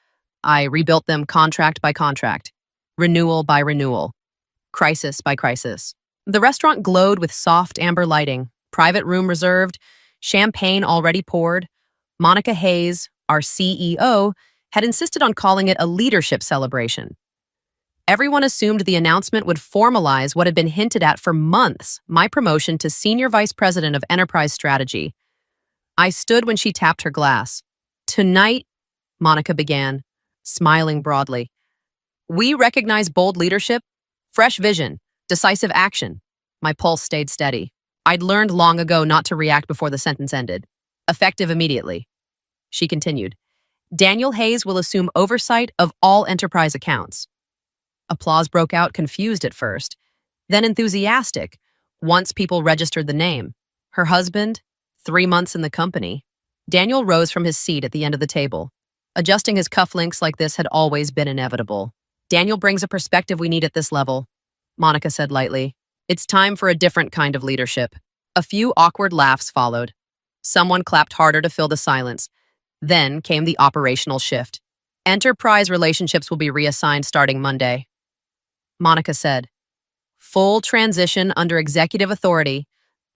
I rebuilt them contract by contract, renewal by renewal, crisis by crisis. The restaurant glowed with soft amber lighting, private room reserved, champagne already poured. Monica Hayes, our CEO, had insisted on calling it a leadership celebration. Everyone assumed the announcement would formalize what had been hinted at for months, my promotion to Senior Vice President of Enterprise Strategy. I stood when she tapped her glass. "Tonight," Monica began, smiling broadly, "we recognize bold leadership, fresh vision, decisive action." My pulse stayed steady. I'd learned long ago not to react before the sentence ended. "Effective immediately." She continued, "Daniel Hayes will assume oversight of all enterprise accounts." Applause broke out, confused at first, then enthusiastic once people registered the name. Her husband, 3 months in the company. Daniel rose from his seat at the end of the table. Adjusting his cufflinks like this had always been inevitable. "Daniel brings a perspective we need at this level," Monica said lightly. "It's time for a different kind of leadership." A few awkward laughs followed. Someone clapped harder to fill the silence. Then came the operational shift. "Enterprise relationships will be reassigned starting Monday," Monica said. "Full transition under executive authority.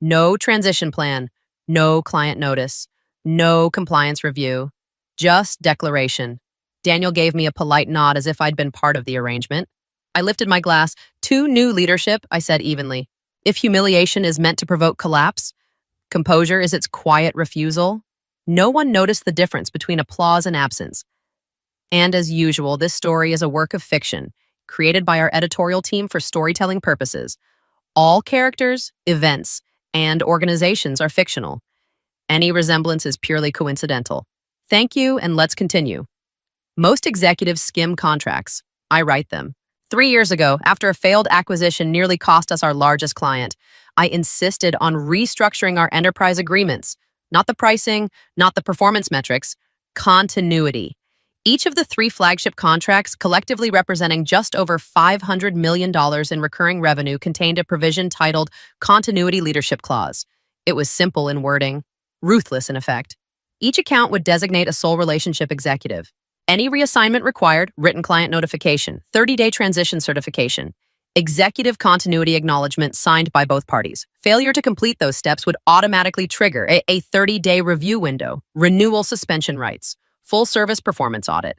No transition plan. No client notice. No compliance review. Just declaration." Daniel gave me a polite nod as if I'd been part of the arrangement. I lifted my glass. "To new leadership," I said evenly. "If humiliation is meant to provoke collapse, composure is its quiet refusal." No one noticed the difference between applause and absence. And as usual, this story is a work of fiction, created by our editorial team for storytelling purposes. All characters, events, and organizations are fictional. Any resemblance is purely coincidental. Thank you, and let's continue. Most executives skim contracts. I write them. 3 years ago, after a failed acquisition nearly cost us our largest client, I insisted on restructuring our enterprise agreements. Not the pricing, not the performance metrics, continuity. Each of the 3 flagship contracts, collectively representing just over $500 million in recurring revenue, contained a provision titled Continuity Leadership Clause. It was simple in wording, ruthless in effect. Each account would designate a sole relationship executive. Any reassignment required, written client notification, 30-day transition certification, executive continuity acknowledgement signed by both parties. Failure to complete those steps would automatically trigger a 30-day review window, renewal suspension rights, full service performance audit.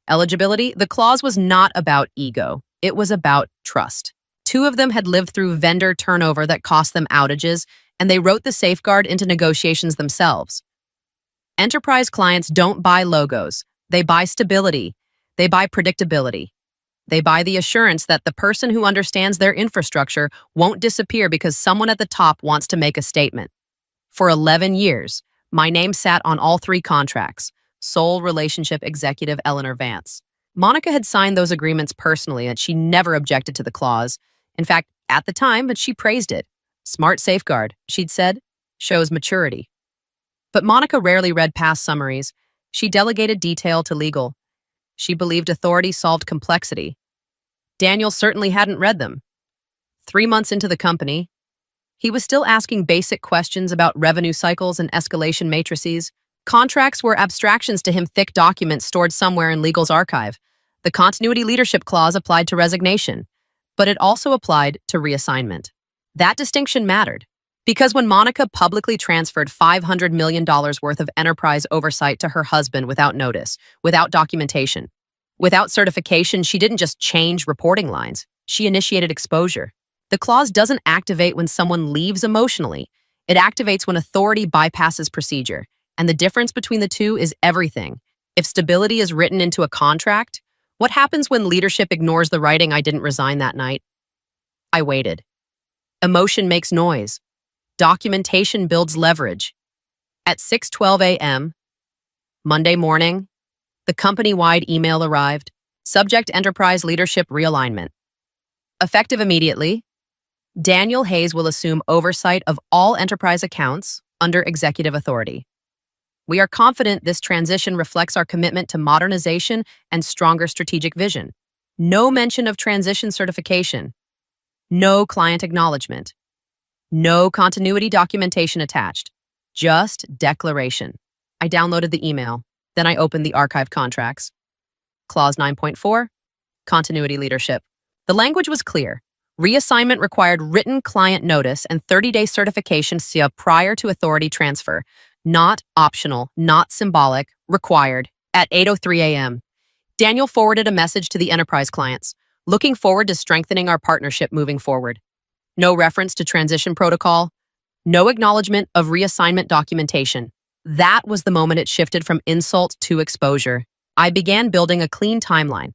Eligibility, the clause was not about ego. It was about trust. 2 of them had lived through vendor turnover that cost them outages, and they wrote the safeguard into negotiations themselves. Enterprise clients don't buy logos. They buy stability. They buy predictability. They buy the assurance that the person who understands their infrastructure won't disappear because someone at the top wants to make a statement. For 11 years, my name sat on all 3 contracts. Sole relationship executive Eleanor Vance. Monica had signed those agreements personally, and she never objected to the clause. In fact, at the time, she praised it. "Smart safeguard," she'd said, "shows maturity." But Monica rarely read past summaries. She delegated detail to legal. She believed authority solved complexity. Daniel certainly hadn't read them. 3 months into the company, he was still asking basic questions about revenue cycles and escalation matrices. Contracts were abstractions to him, thick documents stored somewhere in legal's archive. The continuity leadership clause applied to resignation, but it also applied to reassignment. That distinction mattered, because when Monica publicly transferred $500 million worth of enterprise oversight to her husband without notice, without documentation, without certification, she didn't just change reporting lines. She initiated exposure. The clause doesn't activate when someone leaves emotionally. It activates when authority bypasses procedure. And the difference between the two is everything. If stability is written into a contract, what happens when leadership ignores the writing? "I didn't resign that night"? I waited. Emotion makes noise. Documentation builds leverage. At 6:12 a.m., Monday morning, the company-wide email arrived. Subject: Enterprise Leadership Realignment. Effective immediately, Daniel Hayes will assume oversight of all enterprise accounts under executive authority. We are confident this transition reflects our commitment to modernization and stronger strategic vision. No mention of transition certification. No client acknowledgement. No continuity documentation attached. Just declaration. I downloaded the email. Then I opened the archive contracts. Clause 9.4, continuity leadership. The language was clear. Reassignment required written client notice and 30-day certification prior to authority transfer. Not optional, not symbolic, required. At 8:03 a.m., Daniel forwarded a message to the enterprise clients. looking forward to strengthening our partnership moving forward. No reference to transition protocol, no acknowledgement of reassignment documentation. That was the moment it shifted from insult to exposure. I began building a clean timeline.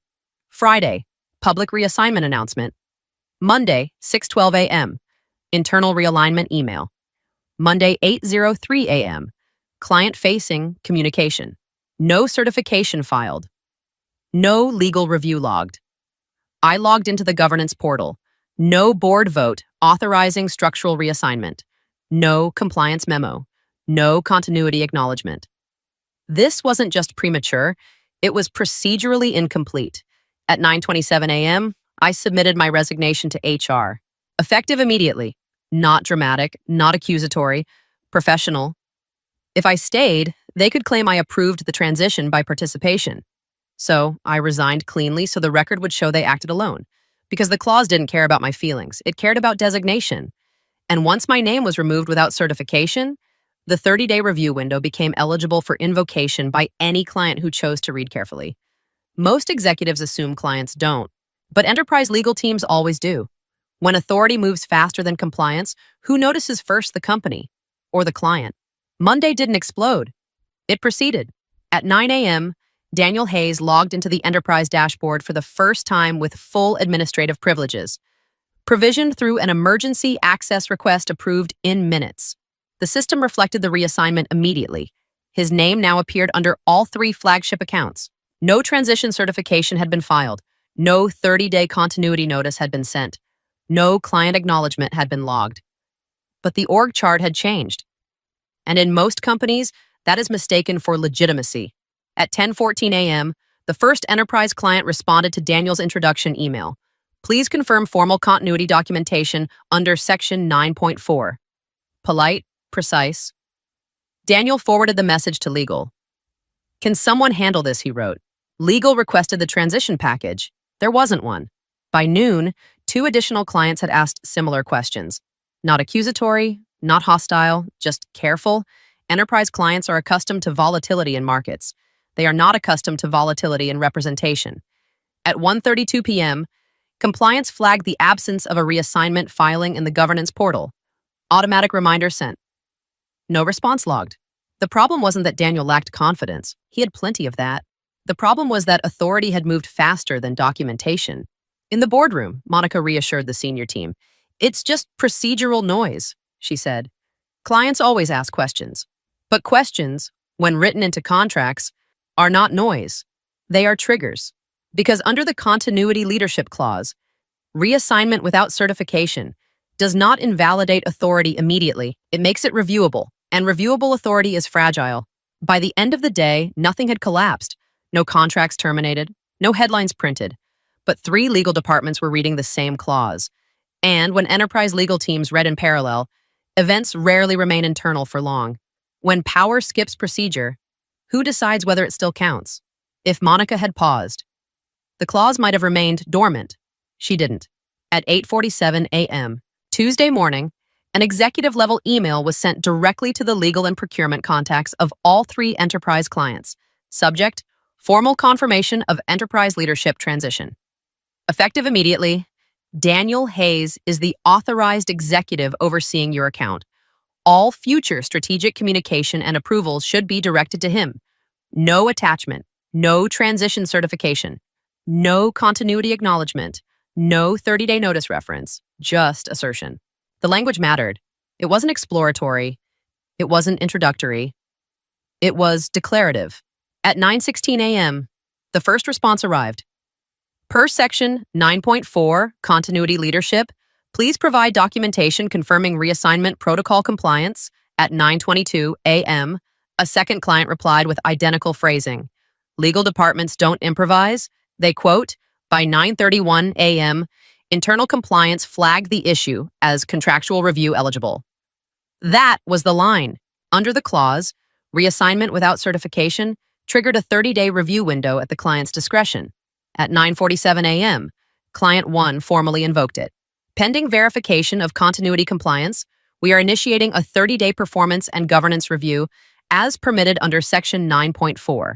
Friday, public reassignment announcement. Monday, 6:12 a.m., internal realignment email. Monday, 8:03 a.m., client-facing communication. No certification filed. No legal review logged. I logged into the governance portal. No board vote authorizing structural reassignment. No compliance memo. No continuity acknowledgement. This wasn't just premature, it was procedurally incomplete. At 9:27 a.m., I submitted my resignation to HR. Effective immediately. Not dramatic, not accusatory, professional. If I stayed, they could claim I approved the transition by participation. So I resigned cleanly so the record would show they acted alone. Because the clause didn't care about my feelings, it cared about designation. And once my name was removed without certification, the 30-day review window became eligible for invocation by any client who chose to read carefully. Most executives assume clients don't, but enterprise legal teams always do. When authority moves faster than compliance, who notices first, the company or the client? Monday didn't explode. It proceeded. At 9 a.m., Daniel Hayes logged into the enterprise dashboard for the first time with full administrative privileges, provisioned through an emergency access request approved in minutes. The system reflected the reassignment immediately. His name now appeared under all 3 flagship accounts. No transition certification had been filed. No 30-day continuity notice had been sent. No client acknowledgement had been logged. But the org chart had changed. And in most companies, that is mistaken for legitimacy. At 10:14 a.m., the first enterprise client responded to Daniel's introduction email. Please confirm formal continuity documentation under Section 9.4. Polite, precise. Daniel forwarded the message to legal. Can someone handle this, he wrote. Legal requested the transition package. There wasn't one. By noon, 2 additional clients had asked similar questions. Not accusatory, not hostile, just careful. Enterprise clients are accustomed to volatility in markets. They are not accustomed to volatility in representation. At 1:32 p.m., compliance flagged the absence of a reassignment filing in the governance portal. Automatic reminder sent. No response logged. The problem wasn't that Daniel lacked confidence. He had plenty of that. The problem was that authority had moved faster than documentation. In the boardroom, Monica reassured the senior team. It's just procedural noise, she said. Clients always ask questions. But questions, when written into contracts, are not noise. They are triggers. Because under the continuity leadership clause, reassignment without certification does not invalidate authority immediately. It makes it reviewable, and reviewable authority is fragile. By the end of the day, nothing had collapsed. No contracts terminated, no headlines printed. But 3 legal departments were reading the same clause. And when enterprise legal teams read in parallel, events rarely remain internal for long. When power skips procedure, who decides whether it still counts? If Monica had paused, the clause might have remained dormant. She didn't. At 8:47 a.m., Tuesday morning, an executive-level email was sent directly to the legal and procurement contacts of all 3 enterprise clients. Subject, formal confirmation of enterprise leadership transition. Effective immediately, Daniel Hayes is the authorized executive overseeing your account. All future strategic communication and approvals should be directed to him. No attachment, no transition certification, no continuity acknowledgement, no 30-day notice reference, just assertion. The language mattered. It wasn't exploratory. It wasn't introductory. It was declarative. At 9:16 a.m., the first response arrived. Per Section 9.4, Continuity Leadership, please provide documentation confirming reassignment protocol compliance. At 9:22 a.m., a second client replied with identical phrasing. Legal departments don't improvise. They quote, by 9:31 a.m., internal compliance flagged the issue as contractual review eligible. That was the line. Under the clause, reassignment without certification triggered a 30-day review window at the client's discretion. At 9:47 a.m., Client 1 formally invoked it. Pending verification of continuity compliance, we are initiating a 30-day performance and governance review as permitted under Section 9.4.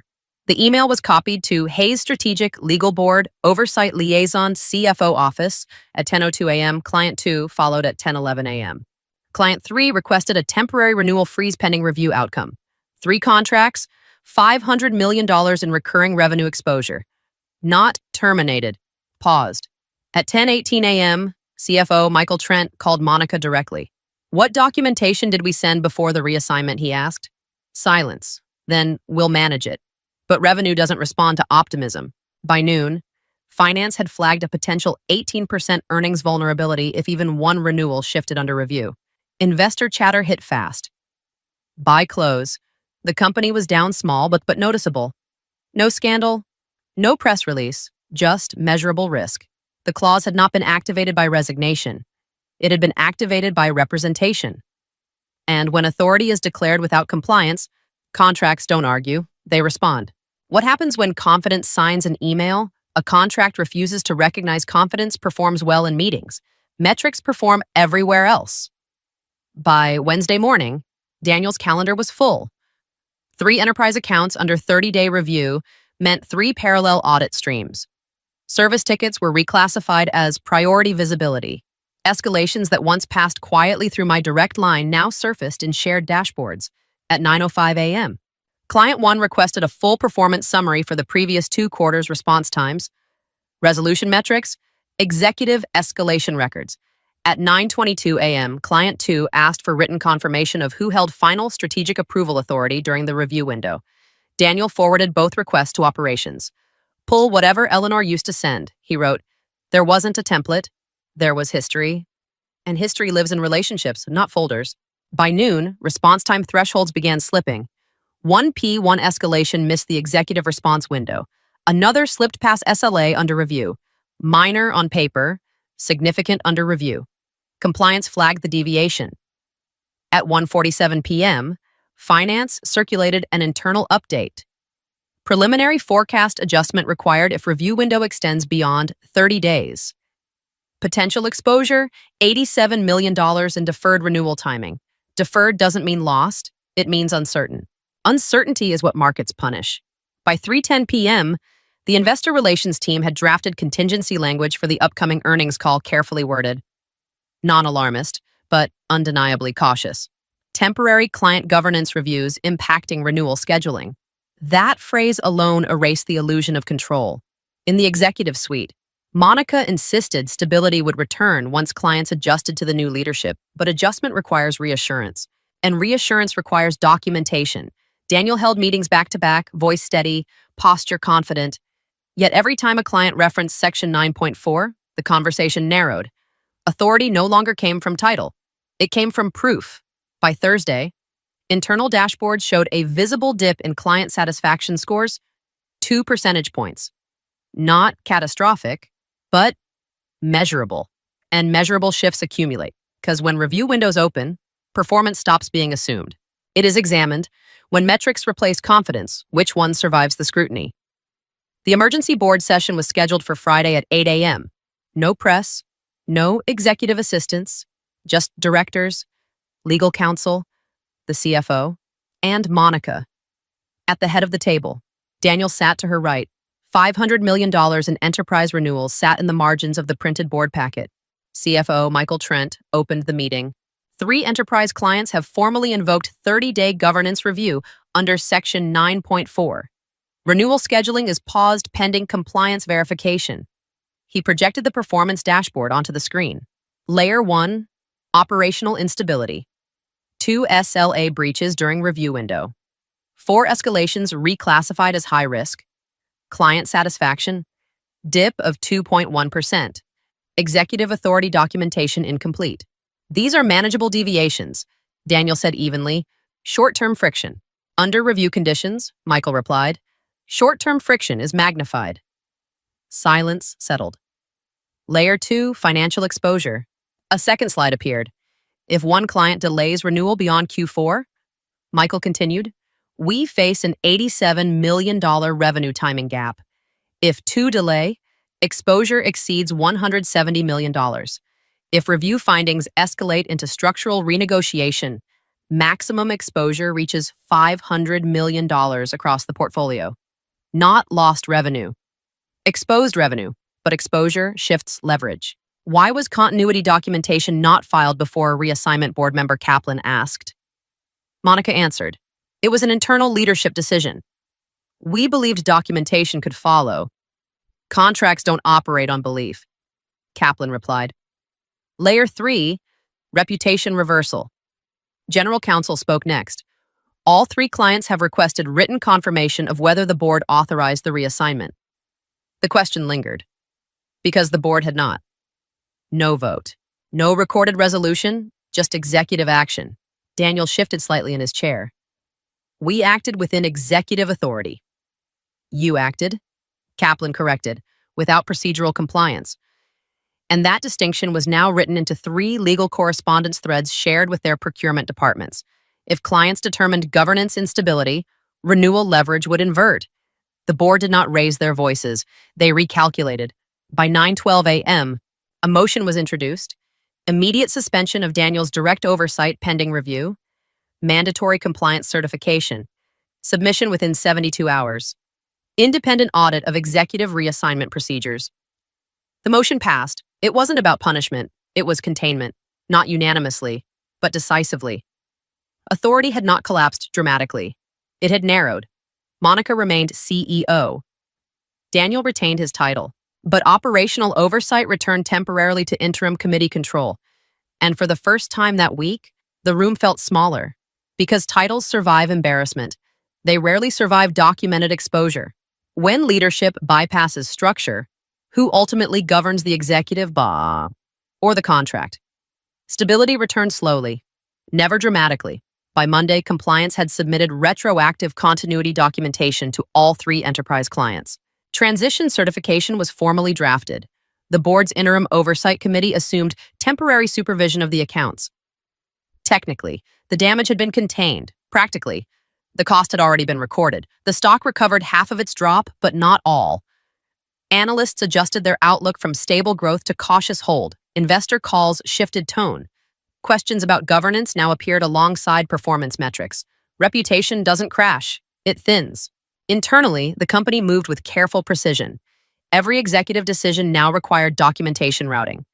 The email was copied to Hayes Strategic Legal Board Oversight Liaison CFO Office at 10:02 a.m. Client 2 followed at 10:11 a.m. Client 3 requested a temporary renewal freeze pending review outcome. 3 contracts, $500 million in recurring revenue exposure. Not terminated. Paused. At 10:18 a.m., CFO Michael Trent called Monica directly. What documentation did we send before the reassignment, he asked. Silence. Then, we'll manage it. But revenue doesn't respond to optimism. By noon, finance had flagged a potential 18% earnings vulnerability if even one renewal shifted under review. Investor chatter hit fast. By close, the company was down small but noticeable. No scandal, no press release, just measurable risk. The clause had not been activated by resignation. It had been activated by representation. And when authority is declared without compliance, contracts don't argue, they respond. What happens when confidence signs an email? A contract refuses to recognize confidence performs well in meetings. Metrics perform everywhere else. By Wednesday morning, Daniel's calendar was full. 3 enterprise accounts under 30-day review meant 3 parallel audit streams. Service tickets were reclassified as priority visibility. Escalations that once passed quietly through my direct line now surfaced in shared dashboards. At 9:05 a.m., Client 1 requested a full performance summary for the previous 2 quarters' response times, resolution metrics, executive escalation records. At 9:22 a.m., Client 2 asked for written confirmation of who held final strategic approval authority during the review window. Daniel forwarded both requests to operations. Pull whatever Eleanor used to send, he wrote. There wasn't a template. There was history. And history lives in relationships, not folders. By noon, response time thresholds began slipping. One escalation missed the executive response window. Another slipped past SLA under review. Minor on paper, significant under review. Compliance flagged the deviation. At 1:47 p.m., Finance circulated an internal update. Preliminary forecast adjustment required if review window extends beyond 30 days. Potential exposure, $87 million in deferred renewal timing. Deferred doesn't mean lost, it means uncertain. Uncertainty is what markets punish. By 3:10 p.m., the investor relations team had drafted contingency language for the upcoming earnings call carefully worded. Non-alarmist, but undeniably cautious. Temporary client governance reviews impacting renewal scheduling. That phrase alone erased the illusion of control. In the executive suite, Monica insisted stability would return once clients adjusted to the new leadership, but adjustment requires reassurance. And reassurance requires documentation. Daniel held meetings back-to-back, voice steady, posture confident. Yet every time a client referenced Section 9.4, the conversation narrowed. Authority no longer came from title. It came from proof. By Thursday, internal dashboards showed a visible dip in client satisfaction scores, 2 percentage points. Not catastrophic, but measurable. And measurable shifts accumulate, because when review windows open, performance stops being assumed. It is examined. When metrics replace confidence, which one survives the scrutiny? The emergency board session was scheduled for Friday at 8 a.m. No press, no executive assistants, just directors, legal counsel, the CFO, and Monica. At the head of the table, Daniel sat to her right. $500 million in enterprise renewals sat in the margins of the printed board packet. CFO Michael Trent opened the meeting. 3 enterprise clients have formally invoked 30-day governance review under Section 9.4. Renewal scheduling is paused pending compliance verification. He projected the performance dashboard onto the screen. Layer 1, operational instability. 2 SLA breaches during review window. 4 escalations reclassified as high risk. Client satisfaction, dip of 2.1%. Executive authority documentation incomplete. These are manageable deviations, Daniel said evenly. Short-term friction. Under review conditions, Michael replied. Short-term friction is magnified. Silence settled. Layer 2, financial exposure. A second slide appeared. If one client delays renewal beyond Q4, Michael continued, we face an $87 million revenue timing gap. If 2 delay, exposure exceeds $170 million. If review findings escalate into structural renegotiation, maximum exposure reaches $500 million across the portfolio. not lost revenue. Exposed revenue, but exposure shifts leverage. Why was continuity documentation not filed before a reassignment board member Kaplan asked? Monica answered, "It was an internal leadership decision. We believed documentation could follow. Contracts don't operate on belief." Kaplan replied. Layer 3, reputation reversal. General counsel spoke next. All 3 clients have requested written confirmation of whether the board authorized the reassignment. The question lingered, because the board had not. No vote. No recorded resolution, just executive action. Daniel shifted slightly in his chair. We acted within executive authority. You acted, Kaplan corrected, without procedural compliance. And that distinction was now written into 3 legal correspondence threads shared with their procurement departments. If clients determined governance instability, renewal leverage would invert. The board did not raise their voices. They recalculated. By 9:12 a.m., a motion was introduced, immediate suspension of Daniel's direct oversight pending review, mandatory compliance certification, submission within 72 hours, independent audit of executive reassignment procedures. The motion passed. It wasn't about punishment. It was containment, not unanimously, but decisively. Authority had not collapsed dramatically. It had narrowed. Monica remained CEO. Daniel retained his title, but operational oversight returned temporarily to interim committee control. And for the first time that week, the room felt smaller. Because titles survive embarrassment, they rarely survive documented exposure. When leadership bypasses structure, who ultimately governs the executive or the contract? Stability returned slowly, never dramatically. By Monday, compliance had submitted retroactive continuity documentation to all 3 enterprise clients. Transition certification was formally drafted. The board's interim oversight committee assumed temporary supervision of the accounts. Technically, the damage had been contained. Practically, the cost had already been recorded. The stock recovered half of its drop, but not all. Analysts adjusted their outlook from stable growth to cautious hold. Investor calls shifted tone. Questions about governance now appeared alongside performance metrics. Reputation doesn't crash, it thins. Internally, the company moved with careful precision. Every executive decision now required documentation routing.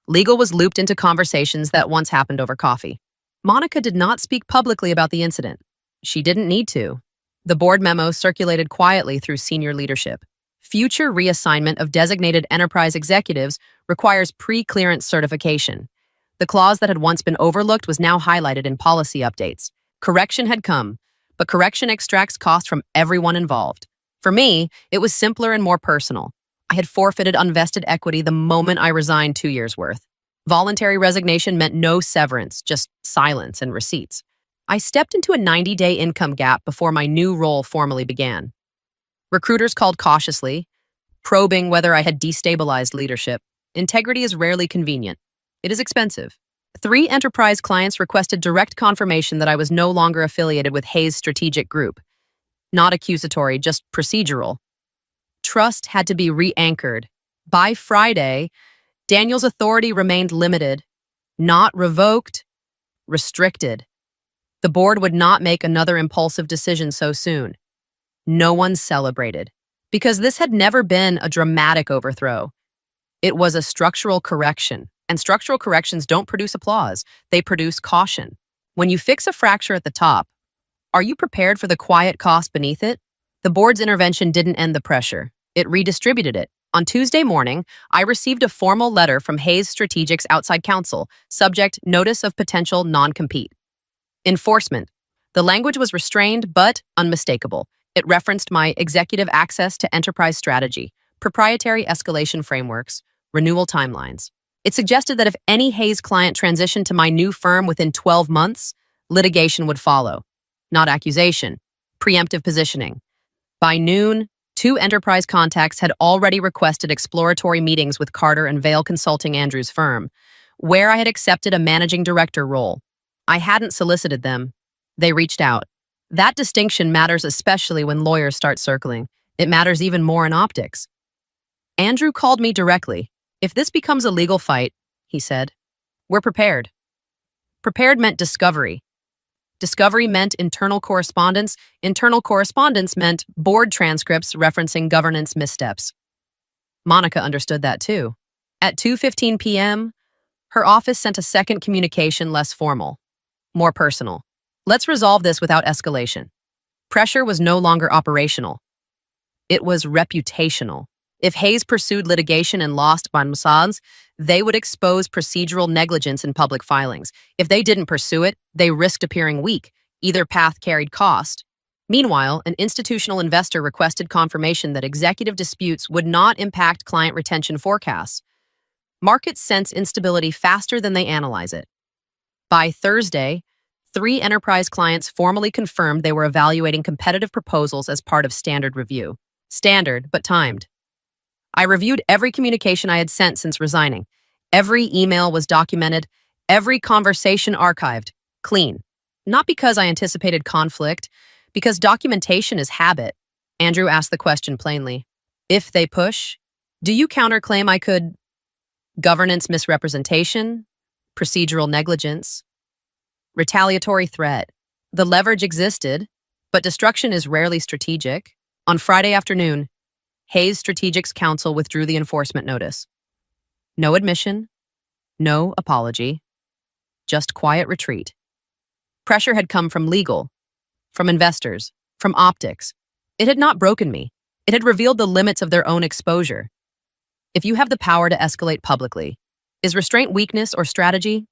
Legal was looped into conversations that once happened over coffee. Monica did not speak publicly about the incident. She didn't need to. The board memo circulated quietly through senior leadership. Future reassignment of designated enterprise executives requires pre-clearance certification. The clause that had once been overlooked was now highlighted in policy updates. Correction had come, but correction extracts cost from everyone involved. For me, it was simpler and more personal. I had forfeited unvested equity the moment I resigned 2 years' worth. Voluntary resignation meant no severance, just silence and receipts. I stepped into a 90-day income gap before my new role formally began. Recruiters called cautiously, probing whether I had destabilized leadership. Integrity is rarely convenient. It is expensive. 3 enterprise clients requested direct confirmation that I was no longer affiliated with Hayes Strategic Group. Not accusatory, just procedural. Trust had to be re-anchored. By Friday, Daniel's authority remained limited, not revoked, restricted. The board would not make another impulsive decision so soon. No one celebrated, because this had never been a dramatic overthrow. It was a structural correction. And structural corrections don't produce applause, they produce caution. When you fix a fracture at the top, are you prepared for the quiet cost beneath it? The board's intervention didn't end the pressure, it redistributed it. On Tuesday morning, I received a formal letter from Hayes Strategic's outside counsel, subject Notice of Potential Non-Compete. Enforcement. The language was restrained but unmistakable. It referenced my executive access to enterprise strategy, proprietary escalation frameworks, renewal timelines. It suggested that if any Hayes client transitioned to my new firm within 12 months, litigation would follow. Not accusation, preemptive positioning. By noon, 2 enterprise contacts had already requested exploratory meetings with Carter and Vail Consulting Andrews' firm, where I had accepted a managing director role. I hadn't solicited them. They reached out. That distinction matters especially when lawyers start circling. It matters even more in optics. Andrew called me directly. If this becomes a legal fight, he said, we're prepared. Prepared meant discovery. Discovery meant internal correspondence. Internal correspondence meant board transcripts referencing governance missteps. Monica understood that too. At 2:15 p.m., her office sent a second communication, less formal, more personal. Let's resolve this without escalation. Pressure was no longer operational. It was reputational. If Hayes pursued litigation and lost by Mossad's, they would expose procedural negligence in public filings. If they didn't pursue it, they risked appearing weak. Either path carried cost. Meanwhile, an institutional investor requested confirmation that executive disputes would not impact client retention forecasts. Markets sense instability faster than they analyze it. By Thursday, 3 enterprise clients formally confirmed they were evaluating competitive proposals as part of standard review. Standard, but timed. I reviewed every communication I had sent since resigning. Every email was documented, every conversation archived, clean. Not because I anticipated conflict, because documentation is habit. Andrew asked the question plainly. If they push, do you counterclaim I could? Governance misrepresentation, procedural negligence, retaliatory threat. The leverage existed, but destruction is rarely strategic. On Friday afternoon, Hayes Strategics Counsel withdrew the enforcement notice. No admission, no apology, just quiet retreat. Pressure had come from legal, from investors, from optics. It had not broken me. It had revealed the limits of their own exposure. If you have the power to escalate publicly, is restraint weakness or strategy?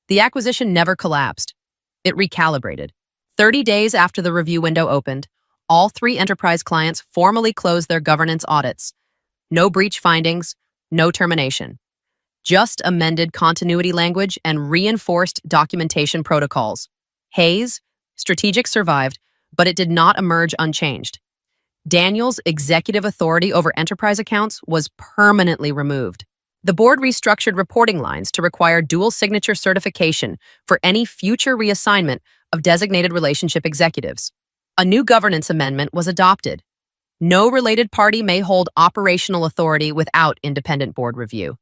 The acquisition never collapsed. It recalibrated. 30 days after the review window opened, all 3 enterprise clients formally closed their governance audits. No breach findings, no termination. Just amended continuity language and reinforced documentation protocols. Hayes, Strategic survived, but it did not emerge unchanged. Daniel's executive authority over enterprise accounts was permanently removed. The board restructured reporting lines to require dual signature certification for any future reassignment of designated relationship executives. A new governance amendment was adopted. No related party may hold operational authority without independent board review.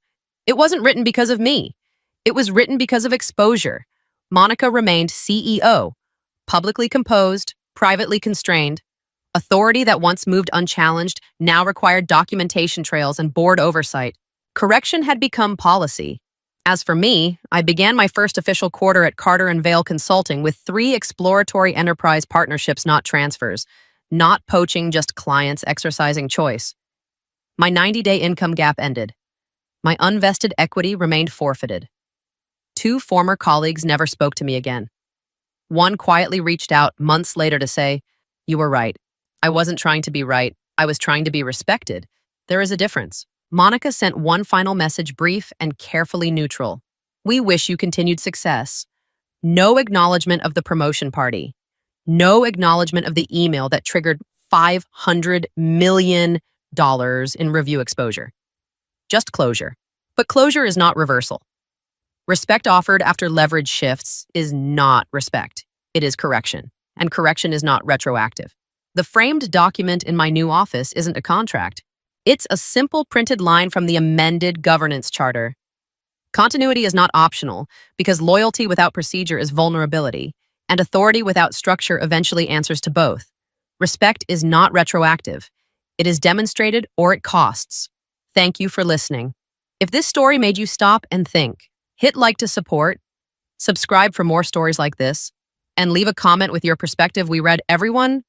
It wasn't written because of me. It was written because of exposure. Monica remained CEO, publicly composed, privately constrained. Authority that once moved unchallenged now required documentation trails and board oversight. Correction had become policy. As for me, I began my first official quarter at Carter & Vale Consulting with 3 exploratory enterprise partnerships, not transfers. Not poaching, just clients exercising choice. My 90-day income gap ended. My unvested equity remained forfeited. 2 former colleagues never spoke to me again. One quietly reached out months later to say, "You were right. I wasn't trying to be right. I was trying to be respected. There is a difference." Monica sent one final message, brief and carefully neutral. "We wish you continued success." No acknowledgement of the promotion party. No acknowledgement of the email that triggered $500 million in review exposure. Just closure. But closure is not reversal. Respect offered after leverage shifts is not respect. It is correction. And correction is not retroactive. The framed document in my new office isn't a contract. It's a simple printed line from the amended governance charter. Continuity is not optional because loyalty without procedure is vulnerability, and authority without structure eventually answers to both. Respect is not retroactive. It is demonstrated or it costs. Thank you for listening. If this story made you stop and think, hit like to support, subscribe for more stories like this, and leave a comment with your perspective. We read everyone,